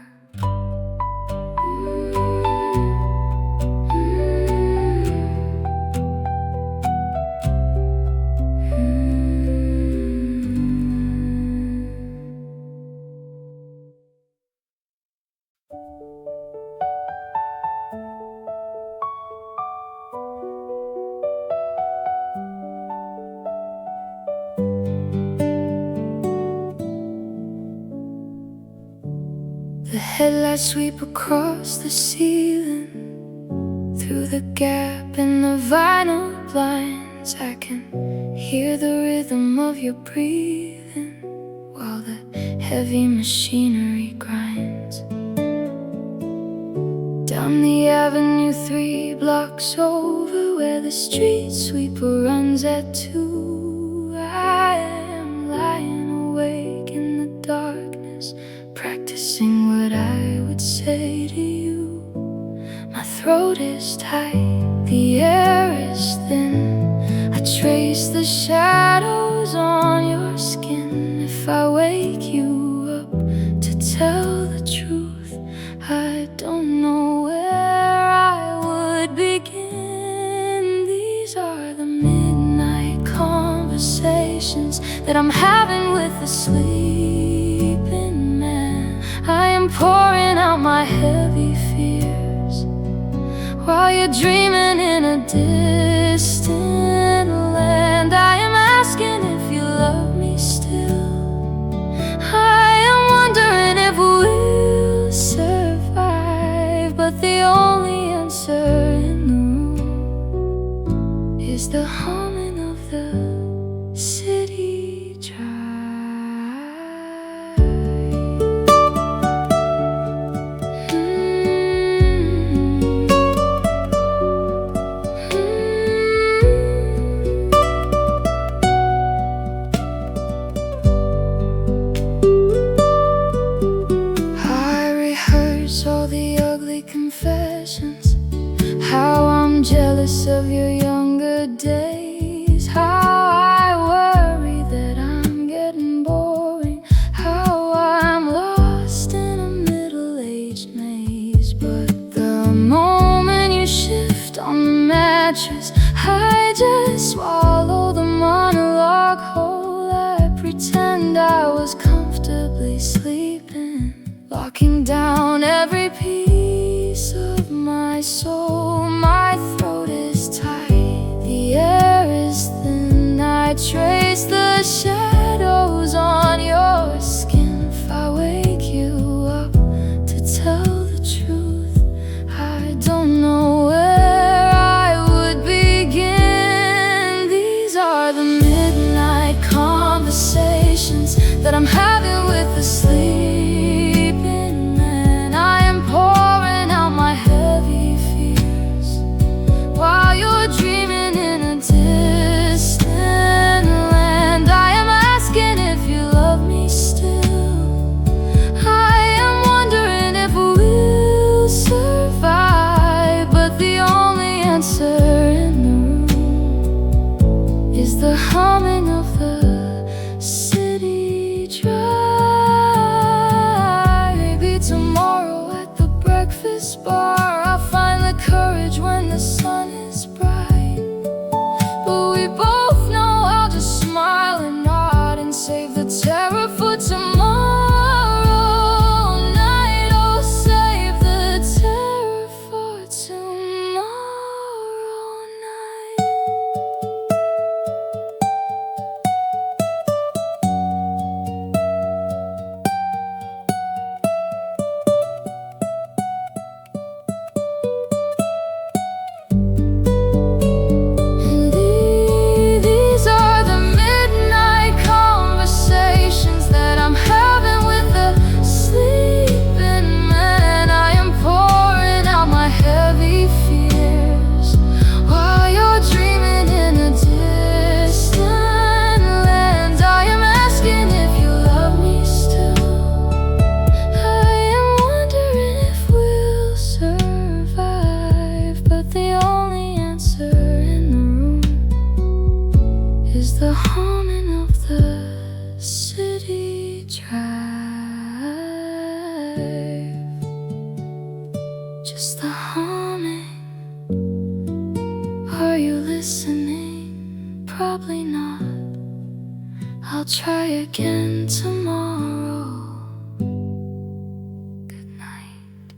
S1: The headlights sweep across the ceiling, through the gap in the vinyl blinds. I can hear the rhythm of your breathing while the heavy machinery grinds. Down the avenue 3 blocks over, where the street sweeper runs at 2, I am lying awake in the darkness, practicing what I would say to you. My throat is tight, the air is thin. I trace the shadows on your skin. If I wake you up to tell the truth, I don't know where I would begin. These are the midnight conversations that I'm having with the sleeping man. I am pouring out my heavy fears while you're dreaming in a distant land. I am asking if you love me still. I am wondering if we'll survive, but the only answer in the room is the humming of the city drive. the ugly confessions, how I'm jealous of your younger days, how I worry that I'm getting boring, how I'm lost in a middle-aged maze. But the moment you shift on the mattress, I just swallow the monologue whole. I pretend I was comfortably sleeping, locking down every piece of my soul. My throat is tight, the air is thin. I trace the shadows on your skin. If I wake you up to tell the truth, I don't know where I would begin. These are the midnight conversations that I'm having with the sleeping man. I am pouring out my heavy fears while you're dreaming in a distant land. I am asking if you love me still. I am wondering if we'll survive. But the only answer in the room is the humming of the city drive. Maybe tomorrow at the breakfast bar I'll find the courage when the sun is bright. But we both know I'll just smile and nod and save the terror for tomorrow night. Oh, save the terror for tomorrow night. These are the midnight conversations that I'm having with the sleeping man. I am pouring out my heavy fears while you're dreaming in a distant land. I am asking if you love me still. I am wondering if we'll survive. But the only answer in the room is the humming of the city drive. Just the humming. Are you listening? Probably not. I'll try again tomorrow. Good night.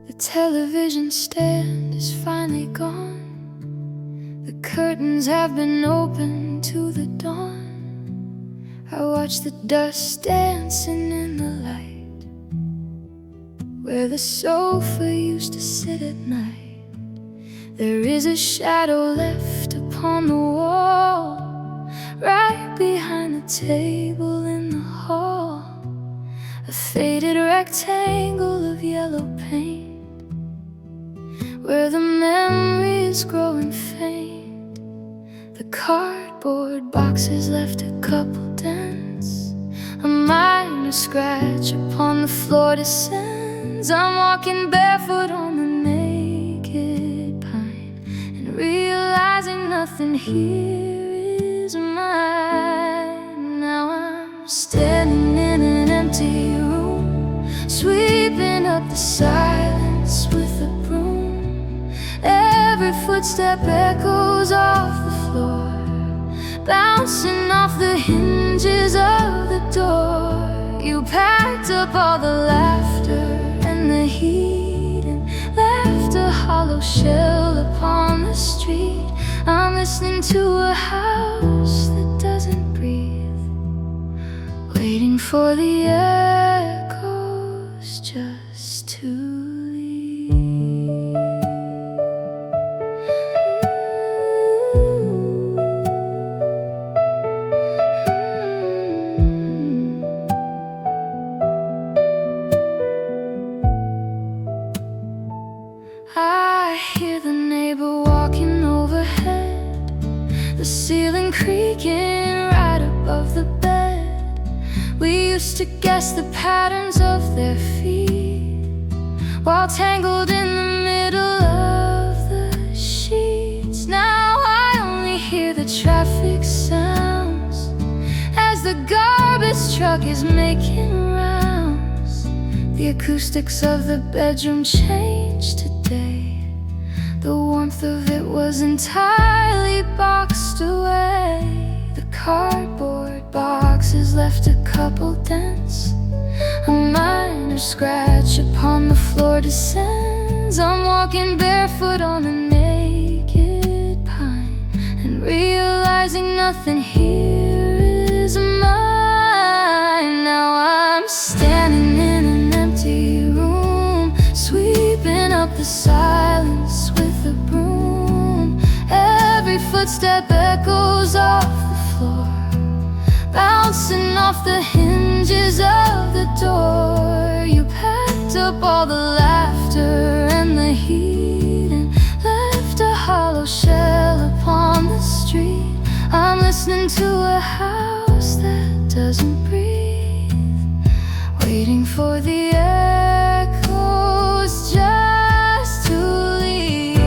S1: The television stand is finally gone. The curtains have been opened to the dawn. I watch the dust dancing in the light where the sofa used to sit at night. There is a shadow left upon the wall, right behind the table in the hall. A faded rectangle of yellow paint where the memory is growing faint. The cardboard boxes left a couple dents. A minor scratch upon the floor descends. I'm walking barefoot on the naked pine and realizing nothing here is mine. Now I'm standing in an empty room, sweeping up the silence with a broom. Every footstep echoes off the floor, bouncing off the hinges of the door. You packed up all the laughter and the heat and left a hollow shell upon the street. I'm listening to a house that doesn't breathe, waiting for the echoes just to I hear the neighbor walking overhead, the ceiling creaking right above the bed. We used to guess the patterns of their feet while tangled in the middle of the sheets. Now I only hear the traffic sounds as the garbage truck is making rounds. The acoustics of the bedroom changed today. The warmth of it was entirely boxed away. The cardboard boxes left a couple dents. A minor scratch upon the floor descends. I'm walking barefoot on a naked pine and realizing nothing here is mine. Now I'm standing in an empty room, sweeping up the silence with a broom. Every footstep echoes off the floor, bouncing off the hinges of the door. You packed up all the laughter and the heat and left a hollow shell upon the street. I'm listening to a house that doesn't breathe, waiting for the echoes just to leave.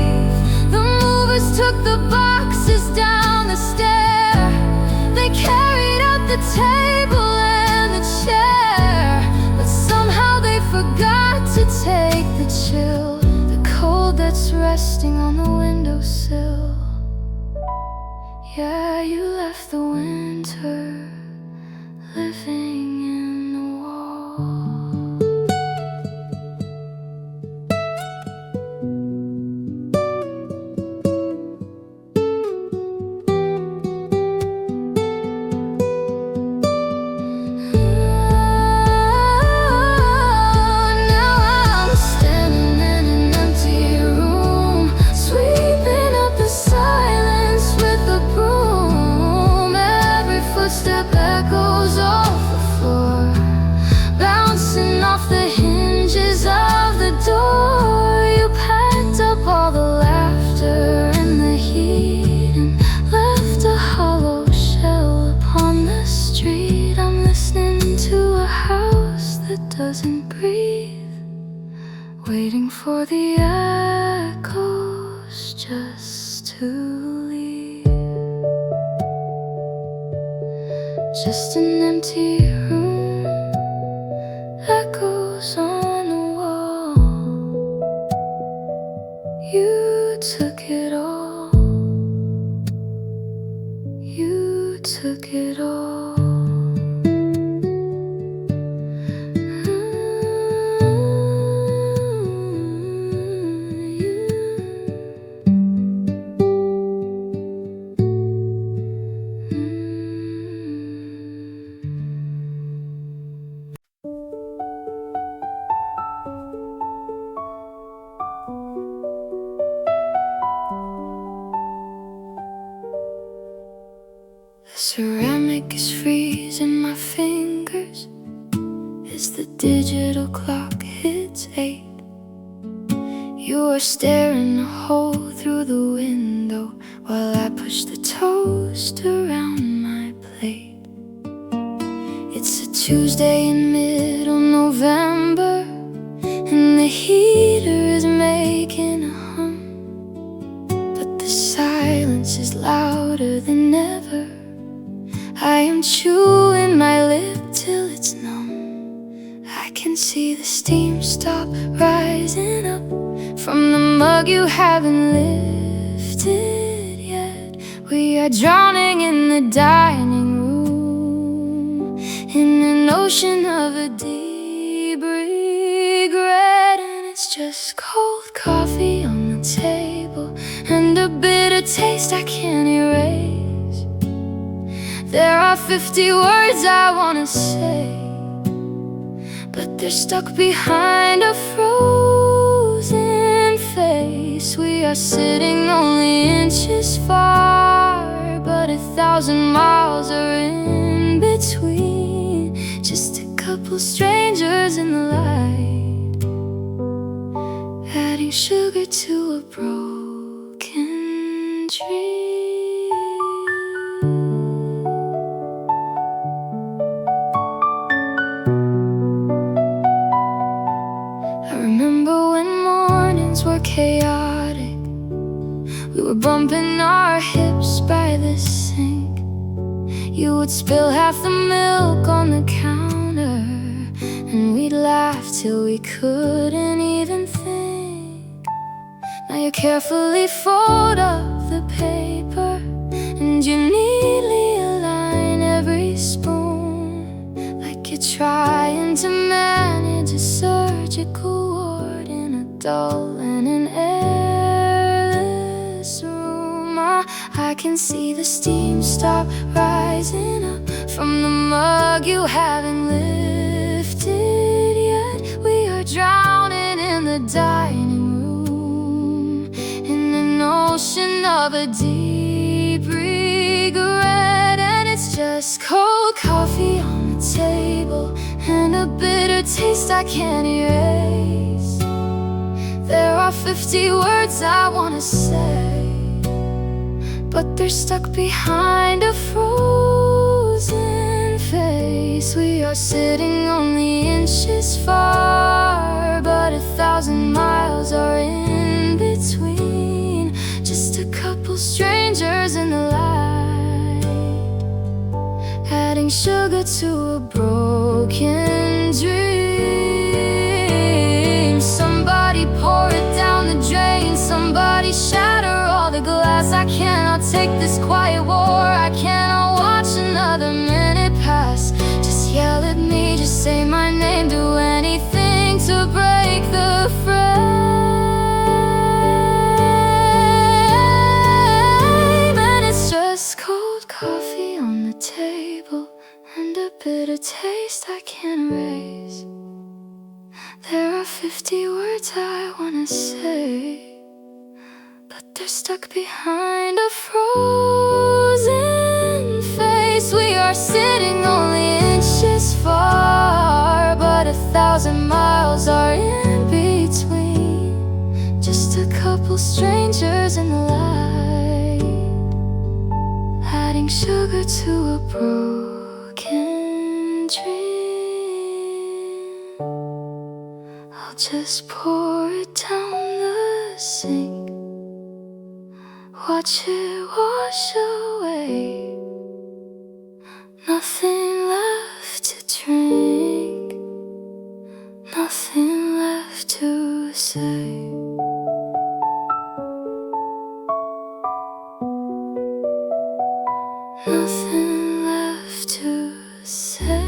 S1: The movers took the boxes down the stair. They carried out the table and the chair, but somehow they forgot to take the chill, the cold that's resting on the windowsill. Yeah, you left the winter living in the wall. Doesn't breathe, waiting for the echoes just to leave. Just an empty room, echoes on the wall. You took it all, you took it all. Ceramic is freezing my fingers as the digital clock hits 8. You are staring a hole through the window while I push the toast around my plate. It's a Tuesday in middle November and the heater is making a hum, but the silence is louder than ever. I am chewing my lip till it's numb. I can see the steam stop rising up from the mug you haven't lifted yet. We are drowning in the dining room in an ocean of a deep regret. And it's just cold coffee on the table and a bitter taste I can't erase. There are 50 words I wanna say, but they're stuck behind a frozen face. We are sitting only inches far, but 1,000 miles are in between. Just a couple strangers in the light, adding adding sugar to a broken dream. I remember when mornings were chaotic. We were bumping our hips by the sink. You would spill half the milk on the counter, and we'd laugh till we couldn't even think. Now you carefully fold up the paper, and you neatly align every spoon, like you're trying to manage a surgical ward in a dull and an airless room. I can see the steam stop rising up from the mug you haven't lifted yet. We are drowning in the dining room, in an ocean of a deep regret. And it's just cold coffee on the table, and a bitter taste I can't erase. There are 50 words I wanna say, but they're stuck behind a frozen face. We are sitting only inches far, but 1,000 miles are in between. Just a couple strangers in the light, adding sugar to a broken dream. Somebody pour it down the drain, somebody shatter all the glass. I cannot take this quiet war, I cannot watch another minute pass. Just yell at me, just say my name, do anything to break the frame. And it's just cold coffee on the table, and a bitter taste I can't erase. There are 50 words I wanna say, but they're stuck behind a frozen face. We are sitting only inches far, but 1,000 miles are in between. Just a couple strangers in the light, adding sugar to a broken dream. I'll just pour it down the sink, watch it wash away. Nothing left to drink, nothing left to say. Nothing left to say.